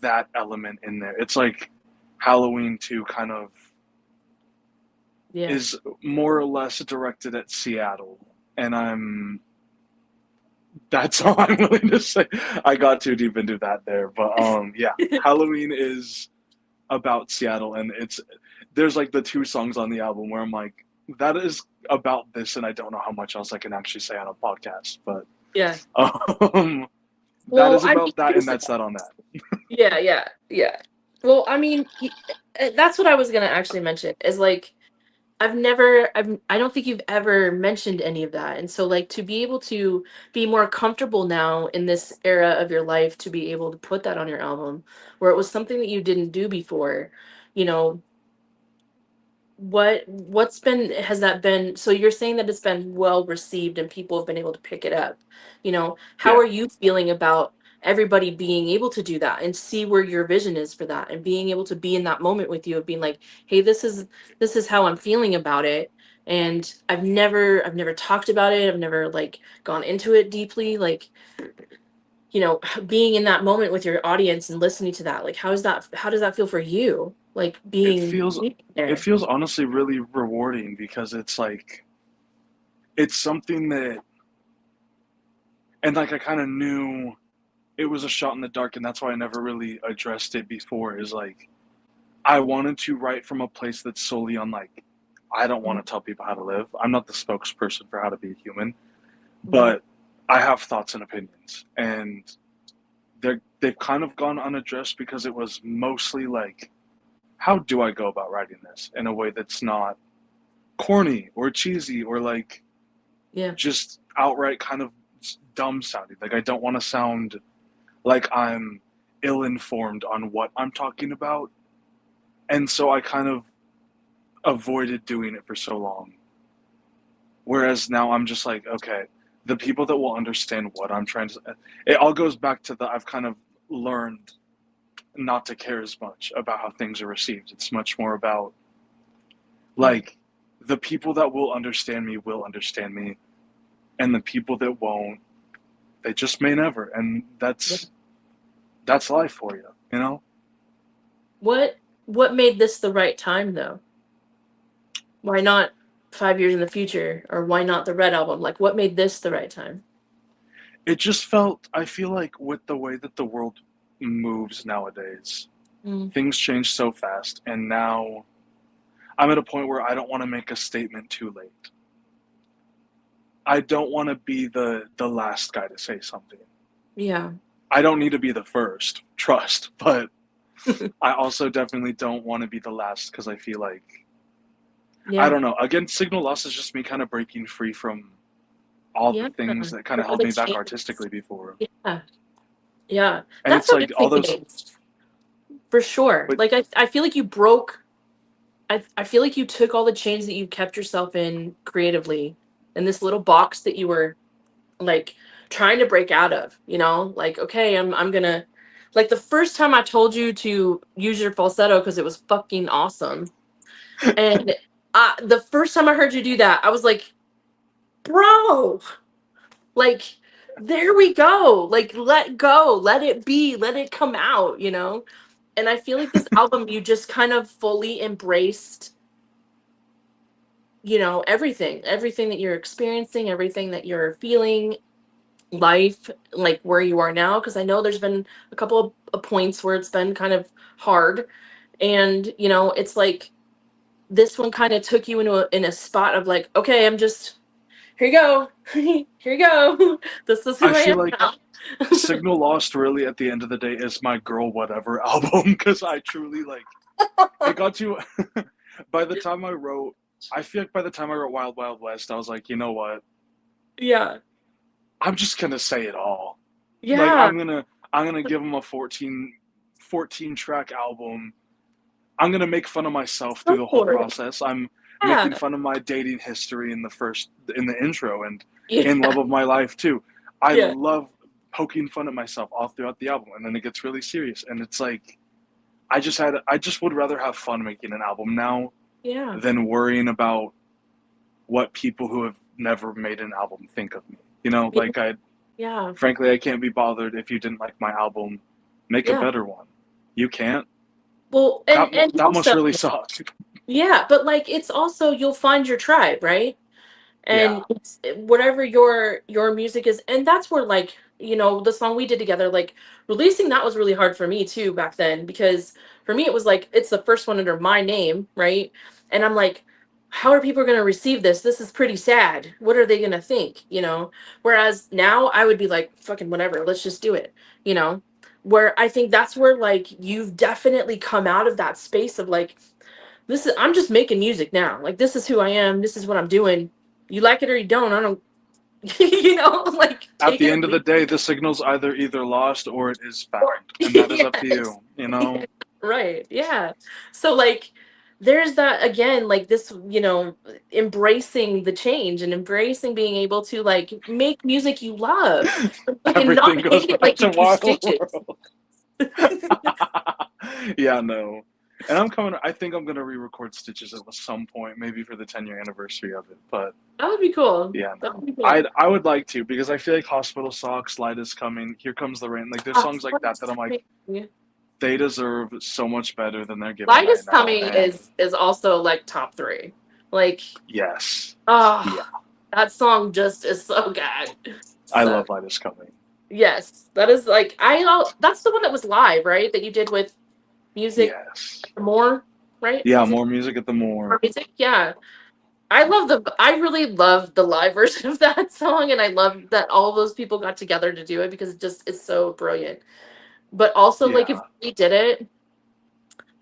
that element in there. It's like Halloween 2 kind of Yeah. is more or less directed at Seattle. And that's all I'm willing to say. I got too deep into that there. But yeah, Halloween is about Seattle and there's like the two songs on the album where I'm like, that is about this and I don't know how much else I can actually say on a podcast. But Yeah. um that Well, is I mean, about that and that's that on that. yeah, yeah, yeah. Well, I mean, that's what I was gonna actually mention is like I don't think you've ever mentioned any of that. And so like to be able to be more comfortable now in this era of your life to be able to put that on your album where it was something that you didn't do before, you know, what's been has that been so you're saying that it's been well received and people have been able to pick it up, how Yeah. are you feeling about everybody being able to do that and see where your vision is for that and being able to be in that moment with you of being like, hey, this is how I'm feeling about it, and I've never talked about it, I've never like gone into it deeply, like, being in that moment with your audience and listening to that, like how does that feel for you, like It being feels it there? feels honestly really rewarding because it's like it's something that and like I kind of knew it was a shot in the dark and that's why I never really addressed it before is like I wanted to write from a place that's solely on like I don't want to tell people how to live. I'm not the spokesperson for how to be a human, Mhm. but I have thoughts and opinions and they've kind of gone unaddressed because it was mostly like how do I go about writing this in a way that's not corny or cheesy or like Yeah. just outright kind of dumb sounding. Like I don't want to sound like I'm ill-informed on what I'm talking about, and so I kind of avoided doing it for so long. Whereas now I'm just like, okay, the people that will understand what I'm trying to, it all goes back to the I've kind of learned not to care as much about how things are received. It's much more about Yeah. like the people that will understand me, and the people that won't, they just may never, and Yeah. that's life for you, you know. What made this the right time though? Why not 5 years in the future, or why not the Red album? Like, what made this the right time? It just felt, I feel like with the way that the world moves nowadays, Mm. things change so fast, and now I'm at a point where I don't want to make a statement too late. I don't want to be the last guy to say something. Yeah. I don't need to be the first, trust, but I also definitely don't want to be the last because I feel like I Yeah. don't know. Again, Signal Loss is just me kind of breaking free from all the Yeah. things that kind From of all held the me back changes. artistically before. Yeah. Yeah. And That's it's how like all music those, is, for sure. but Like, I feel like you broke I feel like you took all the chains that you kept yourself in creatively, in this little box that you were like trying to break out of, like, okay, I'm gonna, like, the first time I told you to use your falsetto because it was fucking awesome. And the first time I heard you do that, I was like, bro, like, there we go. Like, let go, let it be, let it come out. And I feel like this album, you just kind of fully embraced, everything that you're experiencing, everything that you're feeling, life, like where you are now. Because I know there's been a couple of points where it's been kind of hard. And, it's like this one kind of took you in a spot of like, okay, I'm just, here you go. Here you go. This is I who I feel am like now. Signal Lost really at the end of the day is my Girl Whatever album because I truly like it got to by the time I wrote I feel like by the time I wrote Wild Wild West, I was like, you know what? Yeah. I'm just gonna say it all. Like Yeah. I'm gonna give them a 14 track album. I'm gonna make fun of myself through Go the whole for it. process. I'm making Yeah. fun of my dating history in the intro and in Yeah. Love of My Life too. I Yeah. love poking fun at myself all throughout the album, and then it gets really serious. And it's like I just would rather have fun making an album now Yeah. than worrying about what people who have never made an album think of me. You know, Yeah. like I Yeah. frankly I can't be bothered if you didn't like my album. Make a Yeah. better one. You can't. Well, and That must also, really suck. yeah, but like, it's also, you'll find your tribe, right? Yeah. And it's whatever your music is. And that's where, like, the song we did together, like, releasing that was really hard for me too back then, because for me it was like, it's the first one under my name, right? And I'm like, how are people going to receive this? This is pretty sad. What are they going to think? Whereas now I would be like, fucking whatever, let's just do it. Where I think that's where, like, you've definitely come out of that space of like, I'm just making music now. Like, this is who I am. This is what I'm doing. You like it or you don't. I don't, like, At take the it or end of the leave day, the signal's either lost or it is it. found, and that is up to Yes. you. You know. Right. Yeah. So, like, there's that again, like, this, embracing the change and embracing being able to, like, make music you love, like, and not Everything goes hate it back like you to do Wild stitches. World. Yeah, no. And I'm coming. I think I'm gonna re-record Stitches at some point, maybe for the 10-year anniversary of it. But That would be cool. yeah, That no. would be cool. I would like to because I feel like Hospital Socks, Light is Coming, Here Comes the Rain. Like there's Ah, songs like that that I'm like they deserve so much better than they're given Light right is now. Coming And is also like top three. Like, yes, yeah, oh, that song just is so good. I So love Light is Coming. yes, that is like, that's the one that was live, right? That you did with music Yes, more, right? yeah, Music more music at the more. more music, yeah. I really love the live version of that song, and I love that all those people got together to do it because it just is so brilliant. But also, like, if Yeah, we did it,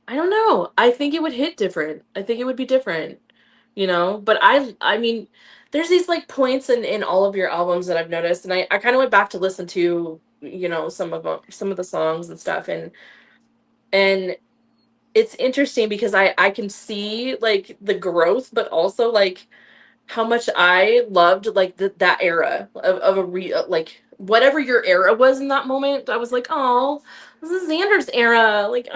I don't know. I think it would hit different. I think it would be different. But I mean, there's these, like, points in all of your albums that I've noticed, and I kind of went back to listen to. some of the songs and stuff, and it's interesting because I can see like the growth, but also like how much I loved like that era of like whatever your era was in that moment. I was like, oh, this is Xander's era. Like,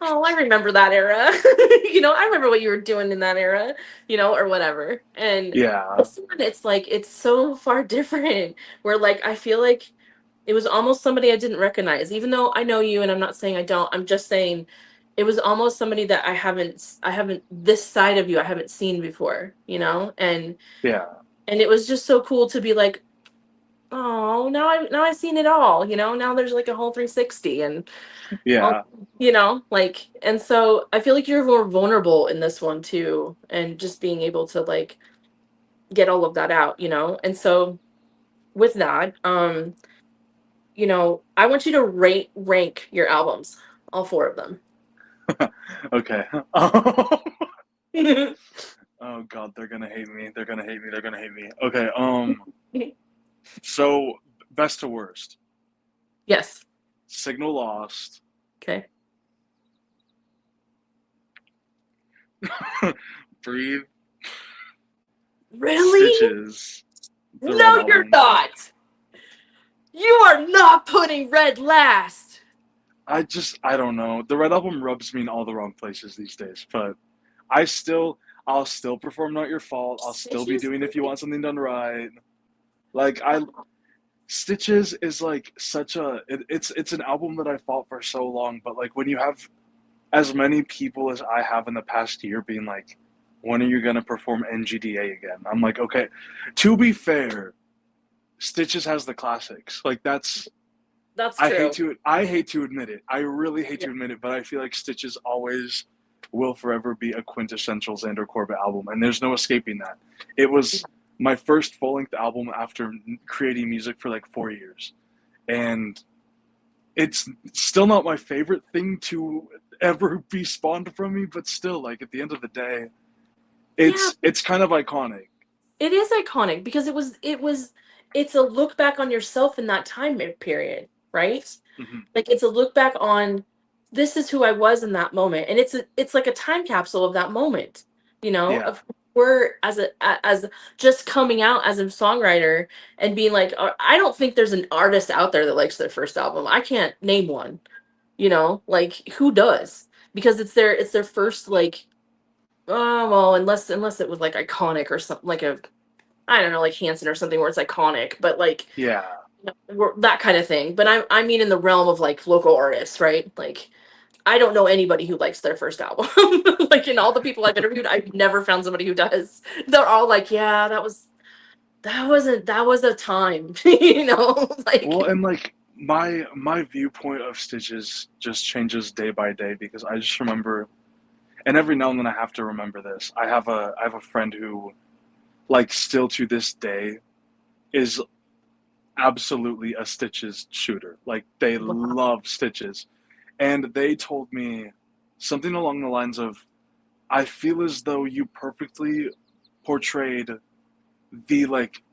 oh, I remember that era. I remember what you were doing in that era, or whatever. And Yeah, this one, it's like it's so far different. Where like I feel like it was almost somebody I didn't recognize, even though I know you, and I'm not saying I don't. I'm just saying it was almost somebody that I haven't this side of you I haven't seen before, yeah, and it was just so cool to be like, oh, now I've seen it all, now there's like a whole 360 and all, yeah. like, and so I feel like you're more vulnerable in this one too, and just being able to like get all of that out, and so with that, I want you to rank your albums, all four of them. Okay. Oh God, they're gonna hate me. They're gonna hate me. They're gonna hate me. Okay. So best to worst. Yes. Signal lost. Okay. Breathe. Really? Stitches. The Red No, you're Album. not. You are not putting Red last. I don't know. The Red Album rubs me in all the wrong places these days, but I still, I'll still perform Not Your Fault. I'll still be Stitches? doing If You Want Something Done Right. Like Stitches is like it's an album that I fought for so long, but like when you have as many people as I have in the past year being like, when are you gonna perform NGDA again? I'm like, okay. To be fair, Stitches has the classics. Like that's That's true. I hate to admit it. I really hate Yeah. to admit it, but I feel like Stitches always will forever be a quintessential Xander Corbett album, and there's no escaping that. It was my first full length album after creating music for like 4 years, and it's still not my favorite thing to ever be spawned from me, but still, like at the end of the day, Yeah, it's kind of iconic. it is iconic because it's a look back on yourself in that time period, right? Hmm. Like it's a look back on this is who I was in that moment, and it's like a time capsule of that moment, Yeah, of who we're as just coming out as a songwriter and being like, I don't think there's an artist out there that likes their first album. I can't name one, like who does? Because it's their first like, oh well, unless it was like iconic or something like a, I don't know, like Hanson or something where it's iconic, but like yeah. that kind of thing. But I mean in the realm of like local artists, right? Like I don't know anybody who likes their first album. Like in all the people I've interviewed, I've never found somebody who does. They're all like, yeah, that was a time, Well, like and like my viewpoint of Stitches just changes day by day because I just remember, and every now and then I have to remember this. I have a friend who, like, still to this day is absolutely a Stitches shooter. Like, they wow. love Stitches, and they told me something along the lines of, "I feel as though you perfectly portrayed the like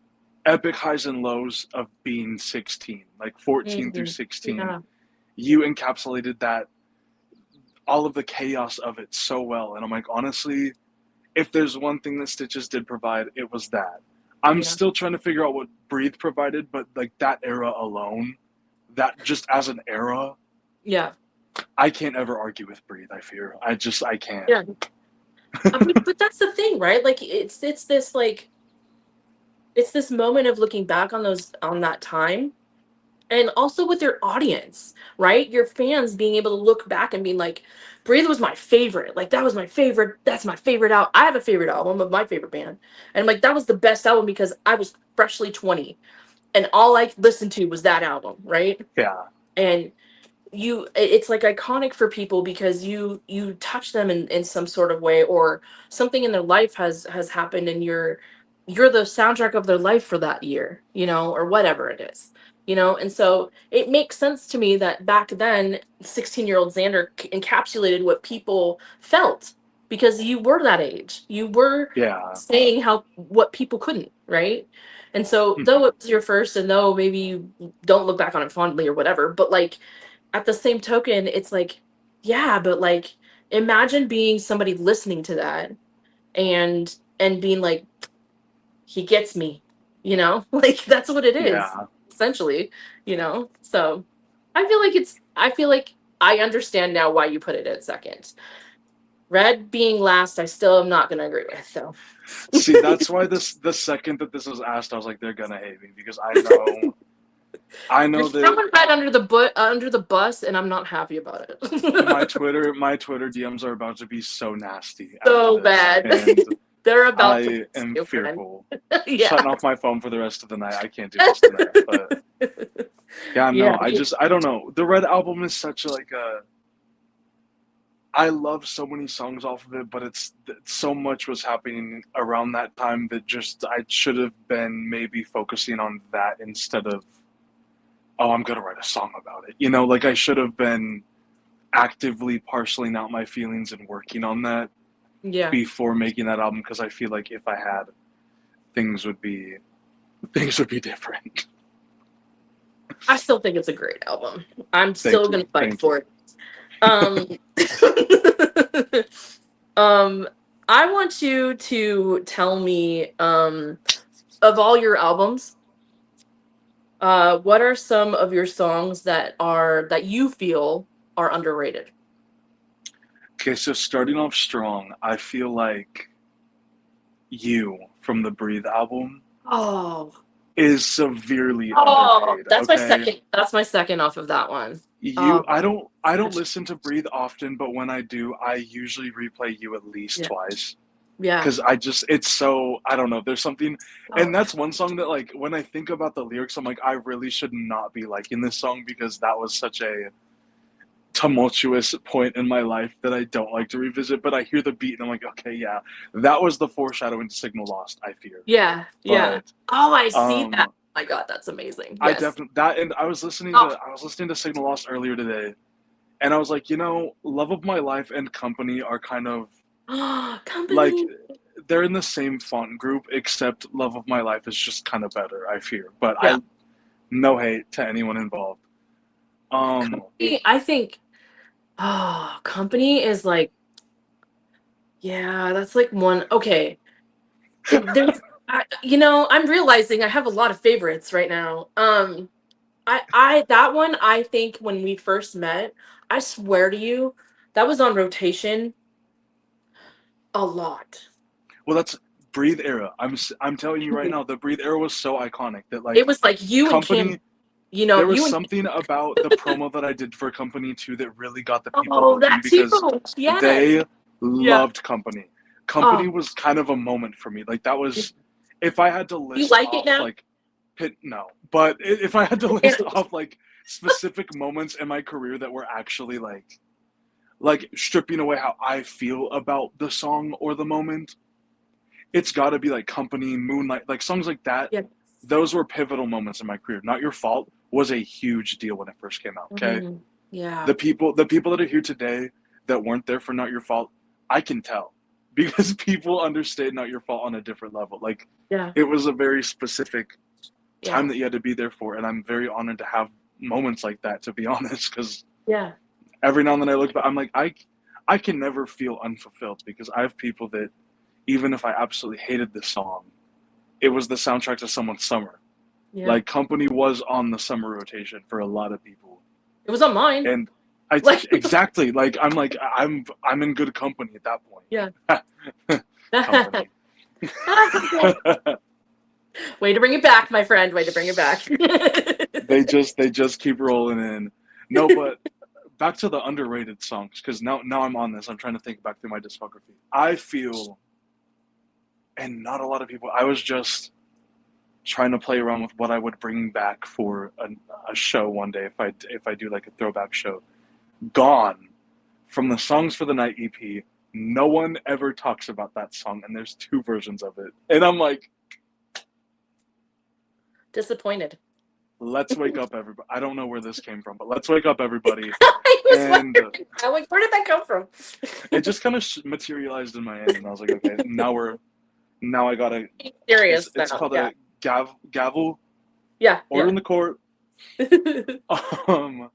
epic highs and lows of being 16, like 14 through Mhm. 16. Yeah. You encapsulated that, all of the chaos of it so well." And I'm like, honestly, if there's one thing that Stitches did provide, it was that. I'm Yeah. still trying to figure out what Breathe provided, but like that era alone, that just as an era, Yeah. I can't ever argue with Breathe. I fear. I can't. Yeah. But that's the thing, right? Like it's this moment of looking back on that time, and also with your audience, right? Your fans being able to look back and being like, Breathe was my favorite. Like that was my favorite. That's my favorite out. I have a favorite album of my favorite band. And I'm like, that was the best album because I was freshly 20 and all I listened to was that album, right? Yeah, And it's like iconic for people because you touch them in some sort of way, or something in their life has happened and you're the soundtrack of their life for that year, or whatever it is, and so it makes sense to me that back then 16-year-old Xander encapsulated what people felt because you were that age, you were yeah, saying how what people couldn't, right? And so, though it was your first, and though maybe you don't look back on it fondly or whatever, but like at the same token, it's like, yeah, but like imagine being somebody listening to that and being like, he gets me, you know? Like that's what it is, Yeah. essentially, you know? So I feel like I understand now why you put it at second. Red being last, I still am not gonna agree with, so. See, that's why the second that this was asked, I was like, they're gonna hate me because I know You're that throwing Red under the bus, and I'm not happy about my it. Twitter DMs are about to be so nasty after So this, bad. and They're about to I piss am you, friend. fearful. Yeah. Shutting off my phone for the rest of the night. I can't do this tonight. But yeah, Yeah. no, I don't know. The Red album is such like a I love so many songs off of it, but it's so much was happening around that time that just I should have been maybe focusing on that instead of oh, I'm gonna write a song about it. Like I should have been actively parceling out my feelings and working on that Yeah. before making that album because I feel like if I had, things would be things would be different. I still think it's a great album. I'm Thank still gonna you, fight thank you. for it. Um, um, I want you to tell me, of all your albums, what are some of your songs that you feel are underrated? Okay, so starting off strong, I feel like You from the Breathe album Oh, is severely oh, underpaid, that's my okay? second. That's my second off of that one. You Oh, I don't such, listen to Breathe often, but when I do, I usually replay You at least yeah, twice. yeah. Because it's so I don't know, there's something Oh, and that's one song that like when I think about the lyrics, I'm like, I really should not be liking this song because that was such a tumultuous point in my life that I don't like to revisit, but I hear the beat and I'm like, okay, yeah, that was the foreshadowing to Signal Lost, I fear. yeah, yeah. But Oh, I see that. um Oh my God, that's amazing. I Yes. definitely that and Oh, I was listening to Signal Lost earlier today and I was like, Love of My Life and Company are kind of like company. they're in the same font group except Love of My Life is just kind of better, I fear. But Yeah. I no hate to anyone involved. Um Company, I think, oh, company is like, yeah, that's like one. Okay. There's, I'm realizing I have a lot of favorites right now. That one, I think when we first met, I swear to you, that was on rotation a lot. well that's Breathe era. I'm telling you right now, the Breathe era was so iconic that It like was like you and Kim, Company there was you and, something about the promo that I did for Company 2 that really got the people oh, looking that too. because Yes. they Yeah. loved Company. Company Oh, was kind of a moment for me. Like that was if I had to you list like it off now? like pit no, but if I had to And list off like specific moments in my career that were actually like stripping away how I feel about the song or the moment, it's got to be like Company, Moonlight, like songs like that. yes. Those were pivotal moments in my career. Not Your Fault was a huge deal when it first came out. Okay, Mhm. Yeah. the people that are here today that weren't there for Not Your Fault, I can tell because people understand Not Your Fault on a different level. Like Yeah. it was a very specific time Yeah. that you had to be there for, and I'm very honored to have moments like that. To be honest, because Yeah. every now and then I look back, I'm like I can never feel unfulfilled because I have people that even if I absolutely hated this song, it was the soundtrack to someone's summer. Yeah. Like Company was on the summer rotation for a lot of people, It was on mine. and I Like, exactly like I'm in good company at that yeah. point. Company. Way to bring it back, my friend. Way to bring it back. they just keep rolling in. No, but back to the underrated songs because now I'm on this. I'm trying to think back through my discography. I feel, and not a lot of people. I was just trying to play around with what I would bring back for a show one day if I do like a throwback show. Gone from the Songs for the Night EP. No one ever talks about that song, and there's two versions of it. And I'm like, Disappointed. let's wake up, everybody. I don't know where this came from, but let's wake up, everybody. I was And wondering, I'm like, where did that come from? it just kind of materialized in my head, and I was like, okay, now I gotta. Serious It's now. called Yeah. a Gavel, Yeah, order yeah. in the court. Um,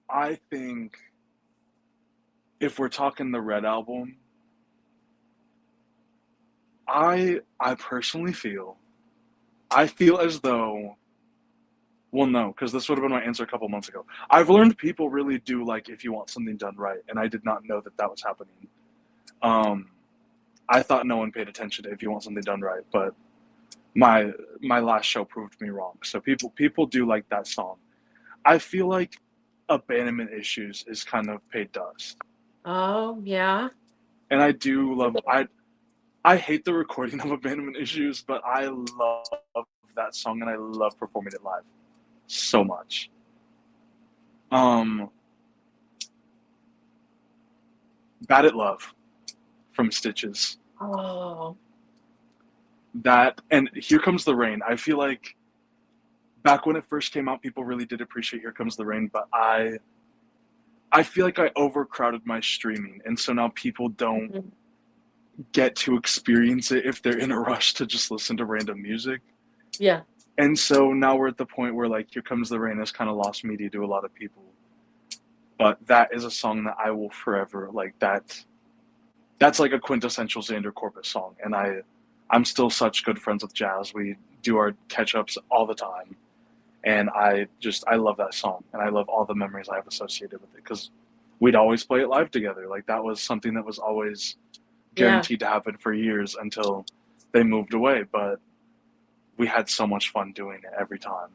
I think if we're talking the Red album, I personally feel I feel as though, well, no, because this would have been my answer a couple months ago. I've learned people really do like if you want something done right, and I did not know that that was happening. Um, I thought no one paid attention to if you want something done right, but my my last show proved me wrong. So people do like that song. I feel like abandonment issues is kind of paid dust, Oh, yeah. and I do love I hate the recording of abandonment issues, but I love that song and I love performing it live so much. Um, Bad at Love from Stitches. Oh, That and Here Comes the Rain. I feel like back when it first came out, people really did appreciate Here Comes the Rain, but I feel like I overcrowded my streaming, and so now people don't mhm. get to experience it if they're in a rush to just listen to random music. Yeah. And so now we're at the point where like Here Comes the Rain has kind of lost media to a lot of people. But that is a song that I will forever like that's like a quintessential Xander Corbett song. And I'm still such good friends with Jazz. We do our catch ups all the time. And I love that song and I love all the memories I have associated with it because we'd always play it live together. Like that was something that was always Yeah. guaranteed to happen for years until they moved away. But we had so much fun doing it every time.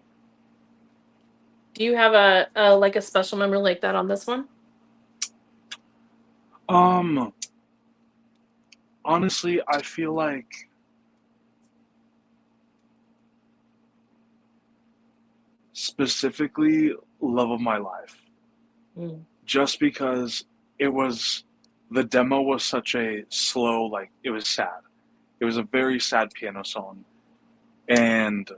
Do you have a like a special memory like that on this one? Um, Honestly, I feel like specifically Love of My Life, Mm. just because it was the demo was such a slow, like it was sad. It was a very sad piano song, and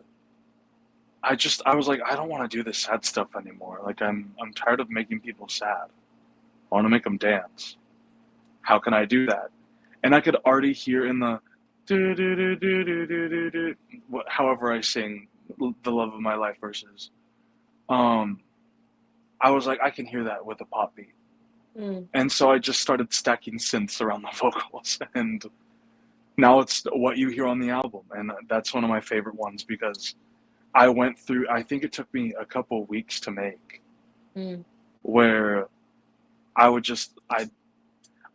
I was like, I don't want to do this sad stuff anymore. Like I'm tired of making people sad. I want to make them dance. How can I do that? And I could already hear in the do do do do do do do do, however I sing the Love of My Life verses. Um, I was like, I can hear that with a pop beat. Mm. And so I just started stacking synths around the vocals, and now it's what you hear on the album, and that's one of my favorite ones because I went through. I think it took me a couple weeks to make, Mm. where I would just I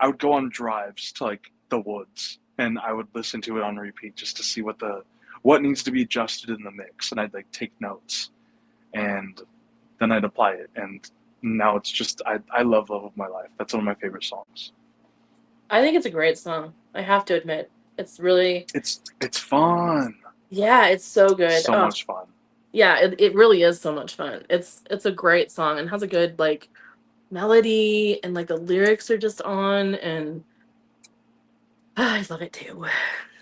would go on drives to like the woods, and I would listen to it on repeat just to see what needs to be adjusted in the mix, and I'd like take notes, and then I'd apply it, and now it's just I love Love of My Life. That's one of my favorite songs. I think it's a great song. I have to admit. It's really, It's fun. yeah, it's so good. So Oh, much fun. yeah, it really is so much fun. It's a great song and has a good like melody and like the lyrics are just on and I love it too.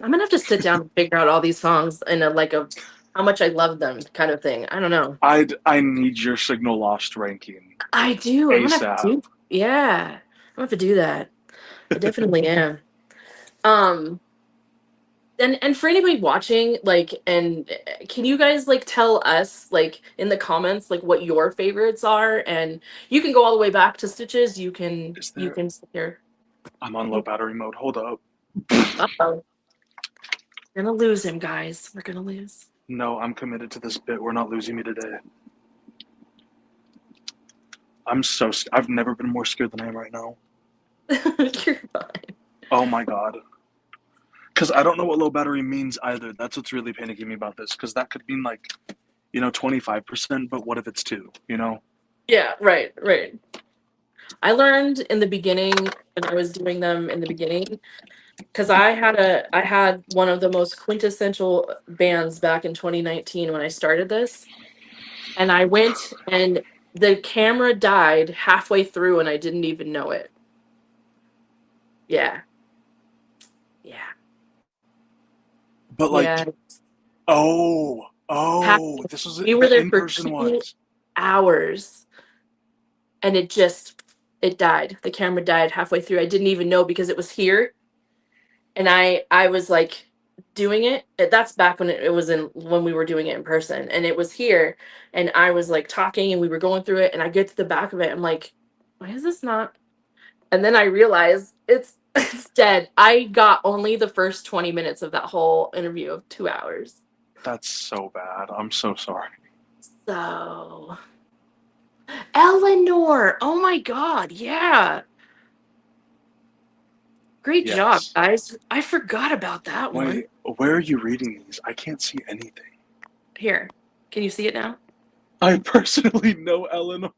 I'm gonna have to sit down and figure out all these songs in a like a how much I love them kind of thing. I don't know. I need your Signal Lost ranking I do. I'm gonna have to ASAP. do. Yeah, I'm gonna have to do that. I definitely am. Um, and for anybody watching, like, and can you guys like tell us like in the comments like what your favorites are? And you can go all the way back to Stitches. Is You there? can sit here. I'm on low battery mode. Hold up. Uh-oh. We're gonna lose him, guys. We're gonna lose. No, I'm committed to this bit. We're not losing me today. I've never been more scared than I am right now. You're fine. Oh my god. Because I don't know what low battery means either. That's what's really panicking me about this. Because that could mean like, 25%, but what if it's two, you know? Yeah, right, right. I learned in the beginning when I was doing them in the beginning because I had one of the most quintessential bands back in 2019 when I started this, and I went and the camera died halfway through and I didn't even know it. Yeah, yeah, But yeah. like, oh, Half, this was we were the there in for person 2 hours and it died. The camera died halfway through. I didn't even know because it was here, and I was like. doing it. That's back when it was in when we were doing it in person, and it was here, and I was like talking, and we were going through it, and I get to the back of it, I'm like, why is this not? And then I realize it's it's dead. I got only the first 20 minutes of that whole interview of 2 hours. That's so bad. I'm so sorry. So Eleanor, oh my god, yeah. Great job, Yes. guys. I forgot about that one. Wait, where are you reading these? I can't see anything. Here, can you see it now? I personally know Eleanor.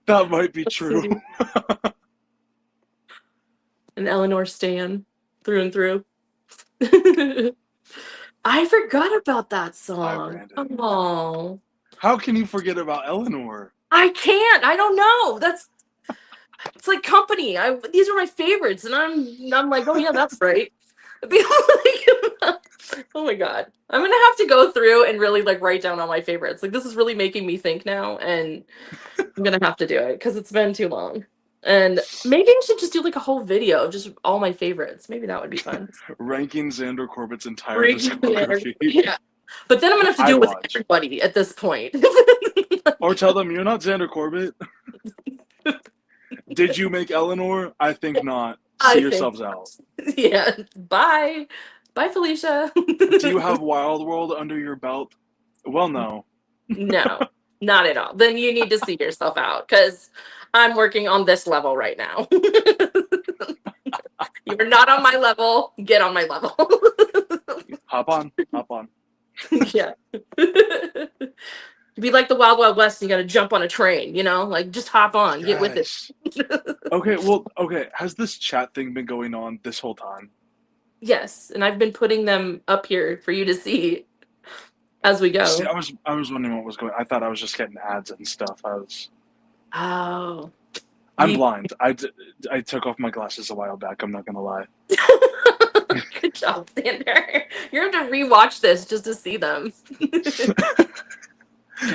That might be Let's true. see. An Eleanor Stan through and through. I forgot about that Hi, song. Brandon. Oh, How can you forget about Eleanor? I can't. I don't know. It's like Company. These are my favorites, and I'm like, oh yeah, that's right. Oh my god, I'm gonna have to go through and really like write down all my favorites. Like this is really making me think now, and I'm gonna have to do it because it's been too long. And maybe I should just do like a whole video of just all my favorites. Maybe that would be fun. Ranking Xander Corbett's entire Reconnect. discography. Yeah. But then I'm gonna have to do I'd it with watch. everybody at this point. Or tell them you're not Xander Corbett. Did you make Eleanor? I think not. See I think, yourselves out. yeah. Bye. Bye, Felicia. Do you have Wild World under your belt? Well, no. No, not at all. Then you need to see yourself out because I'm working on this level right now. You're not on my level. Get on my level. Hop on. Hop on. Yeah. Be like the Wild Wild West, you gotta jump on a train, like just hop on, get with it. Yes. Okay. Has this chat thing been going on this whole time? Yes, and I've been putting them up here for you to see as we See, go. I was wondering what was going. I thought I was just getting ads and stuff. Oh, I'm you. blind. I took off my glasses a while back. I'm not gonna lie. Good job, Xander. You're going to rewatch this just to see them.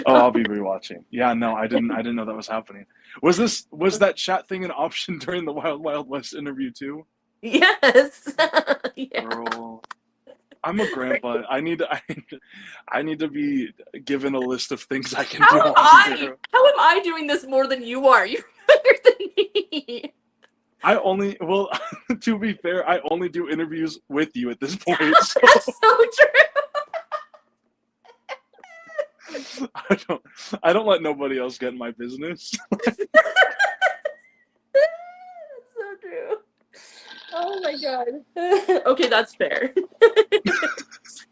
Oh, I'll be rewatching. Yeah, no, I didn't know that was happening. Was that chat thing an option during the Wild Wild West interview too? Yes. Yeah. Girl, I'm a grandpa. I need to be given a list of things I can do on here. How am I doing this more than you are? You're better than me. Well, to be fair, I only do interviews with you at this point. So That's so true. I don't let nobody else get in my business. That's so true. Oh my god. Okay, that's fair.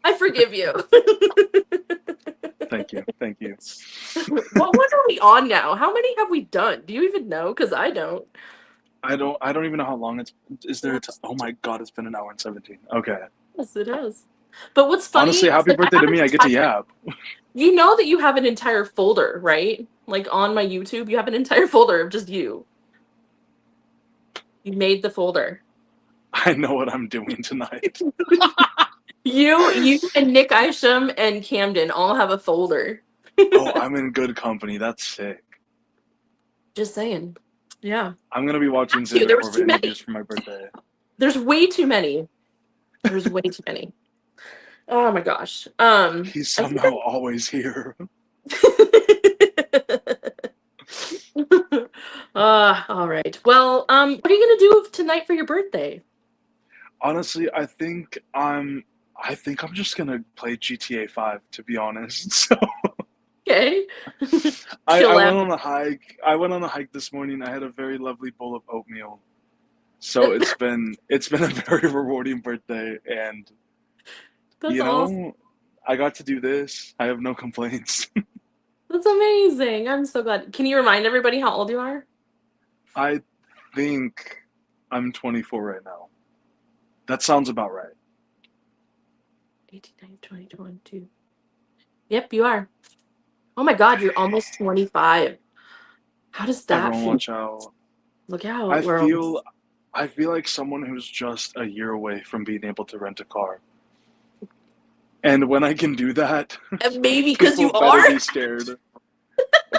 I forgive you. Thank you. Thank you. What one are we on now? How many have we done? Do you even know? Because I don't. I don't even know how long it's is there oh my god, it's been an hour and 17. Okay. Yes, it has. But what's funny Honestly, is happy like I birthday have to an me. I get to entire. yap. You know that you have an entire folder, right? Like on my YouTube, you have an entire folder of just you. You made the folder. I know what I'm doing tonight. You and Nick Isham and Camden all have a folder. Oh, I'm in good company. That's sick. Just saying. Yeah. I'm gonna be watching Dude, Xander there was Corbett too interviews many. for my birthday. There's way too many. There's way too many. Oh my gosh. He's I think somehow always here. all right. Well, what are you gonna do tonight for your birthday? Honestly, I think I'm just gonna play GTA 5, to be honest. So Okay. I, Chill I out. went on a hike. I went on a hike this morning. I had a very lovely bowl of oatmeal. So it's been a very rewarding birthday, and That's you awesome. know, I got to do this. I have no complaints. That's amazing. I'm so glad. Can you remind everybody how old you are? I think I'm 24 right now. That sounds about right. 18, 19, 20, 22. Yep, you are. Oh my God, you're almost 25. How does that Everyone feel? watch out. Look out, I we're feel almost. I feel like someone who's just a year away from being able to rent a car. And when I can do that, Maybe because you people better are. be scared.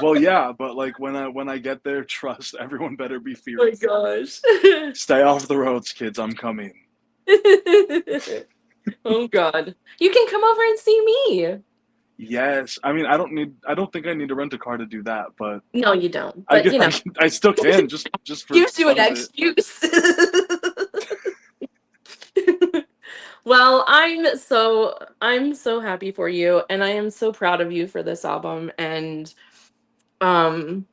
Well, yeah, but like when I get there, trust everyone better be Oh my fearing me. gosh. Stay off the roads, kids. I'm coming. Oh God. You can come over and see me. Yes, I mean I don't think I need to rent a car to do that, but No, you don't. I But can, I still can just for gives you an fun of it. excuse. Well, I'm so happy for you, and I am so proud of you for this album. And um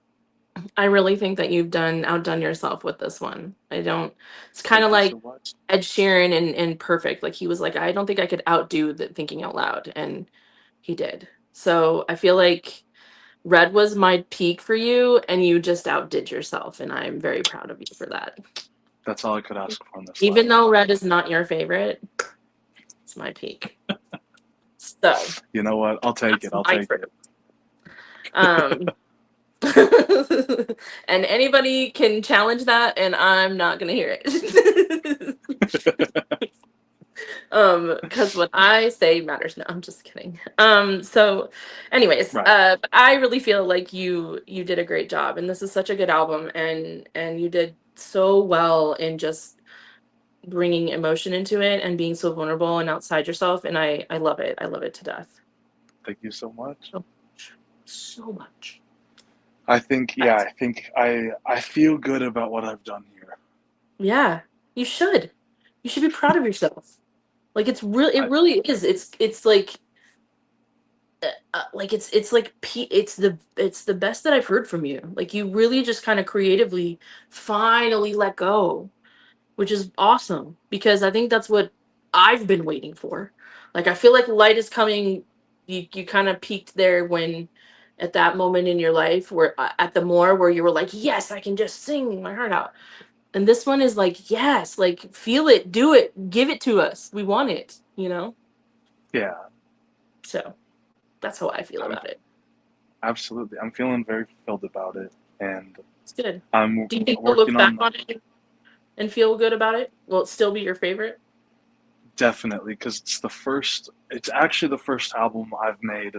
I really think that you've outdone yourself with this one. I don't It's kind of Thank you like so much. Ed Sheeran and Perfect. Like he was like, I don't think I could outdo the Thinking Out Loud, and he did. So I feel like Red was my peak for you, and you just outdid yourself, and I'm very proud of you for that. That's all I could ask for in this Even life. though Red is not your favorite, it's my peak. So You know what? I'll take that's it. I'll my take truth. it. Um, and anybody can challenge that, and I'm not gonna hear it. Because what I say matters. No, I'm just kidding. So anyways, Right. I really feel like you did a great job, and this is such a good album, and you did so well in just bringing emotion into it and being so vulnerable and outside yourself, and I love it. I love it to death. Thank you so much. So much. So much. I think yeah, But I think I feel good about what I've done here. yeah, you should. You should be proud of yourself. Like it I really is. It's like it's like it's the best that I've heard from you. Like you really just kind of creatively finally let go, which is awesome because I think that's what I've been waiting for. Like I feel like light is coming. You kind of peaked there when at that moment in your life where at the more where you were like, yes, I can just sing my heart out. And this one is like, yes, like feel it, do it, give it to us. We want it, you know? yeah, So that's how I feel I'm about it. absolutely. I'm feeling very fulfilled about it, and It's good. I'm Do you think you'll working look back on on it and feel good about it? Will it still be your favorite? definitely because it's the first. It's actually the first album I've made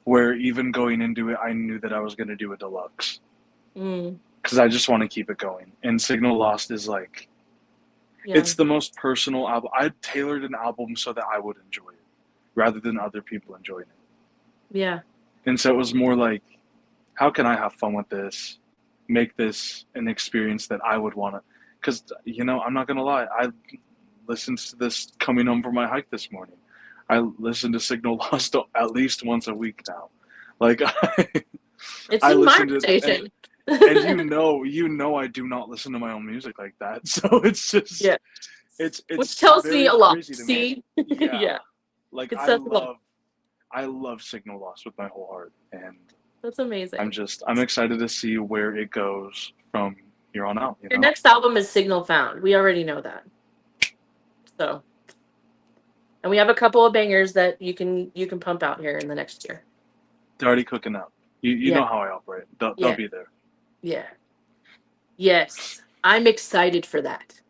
where even going into it, I knew that I was going to do a deluxe Mm, because I just want to keep it going. And Signal Lost is like yeah. it's the most personal album. I tailored an album so that I would enjoy it rather than other people enjoying it. Yeah. And so it was more like, how can I have fun with this? Make this an experience that I would want to. Because, you know, I'm not going to lie. I listened to this coming home from my hike this morning. I listen to Signal Lost at least once a week now. Like, It's I in my listen to, rotation. and you know, I do not listen to my own music like that. So it's just, Yeah. Which it's tells me very a lot. crazy to me. See? Yeah. Yeah. Like, It says a lot. I love Signal Lost with my whole heart. And That's amazing. I'm excited to see where it goes from here on out, you Your know? next album is Signal Found. We already know that. So, and we have a couple of bangers that you can pump out here in the next year. They're already cooking up. You Yeah. know how I operate. They'll Yeah. be there. Yeah. Yes. I'm excited for that.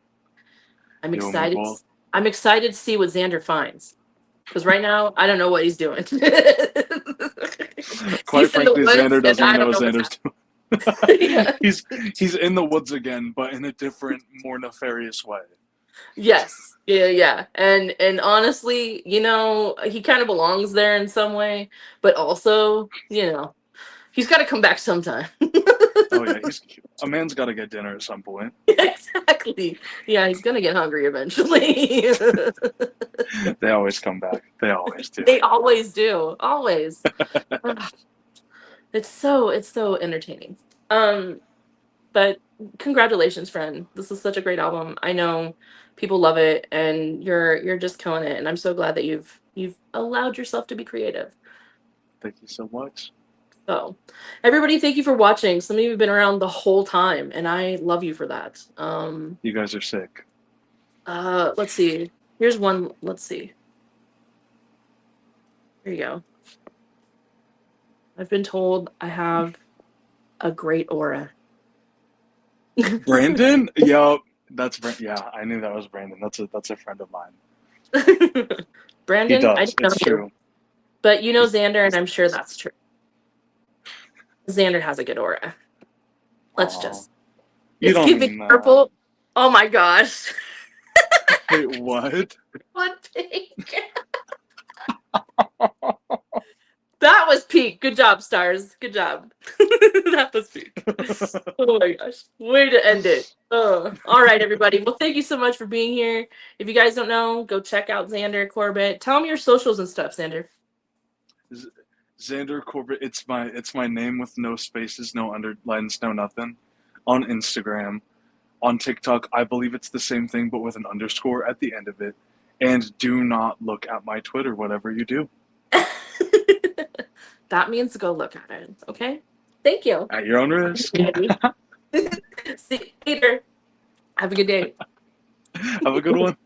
I'm You and me excited. both. I'm excited to see what Xander finds. Because right now, I don't know what he's doing. Quite He's in the frankly, woods, Xander and doesn't I know don't know what's Xander's happening. doing. Yeah. He's in the woods again, but in a different, more nefarious way. Yes. Yeah, yeah. And honestly, he kind of belongs there in some way, but also, he's got to come back sometime. Oh yeah, he's a man's got to get dinner at some point. Exactly. Yeah, he's gonna get hungry eventually. They always come back. They always do. They always do. Always. Ugh, it's so entertaining. Um, but congratulations, friend. This is such a great album. I know people love it, and you're just killing it. And I'm so glad that you've allowed yourself to be creative. Thank you so much. So, everybody, thank you for watching. Some of you have been around the whole time, and I love you for that. You guys are sick. Let's see. Here's one. Let's see. Here you go. I've been told I have a great aura. Brandon? Yup. Yeah, I knew that was Brandon. That's a friend of mine. He Brandon, I does. don't know It's you, true. but you know He's Xander, and he's I'm the sure best. that's true. Xander has a good aura. Let's Aw. just. You It's don't giving mean that. purple. Oh my gosh. Wait, what? What pink? That was peak. Good job, stars. Good job. That was peak. Oh my gosh. Way to end it. Oh. All right, everybody. Well, thank you so much for being here. If you guys don't know, go check out Xander, Corbett. Tell them your socials and stuff, Xander. Xander Corbett, it's my name with no spaces, no underlines, no nothing. On Instagram. On TikTok, I believe it's the same thing but with an underscore at the end of it. And do not look at my Twitter, whatever you do. That means go look at it. Okay? Thank you. At your own risk. See you later. Have a good day. Have a good one.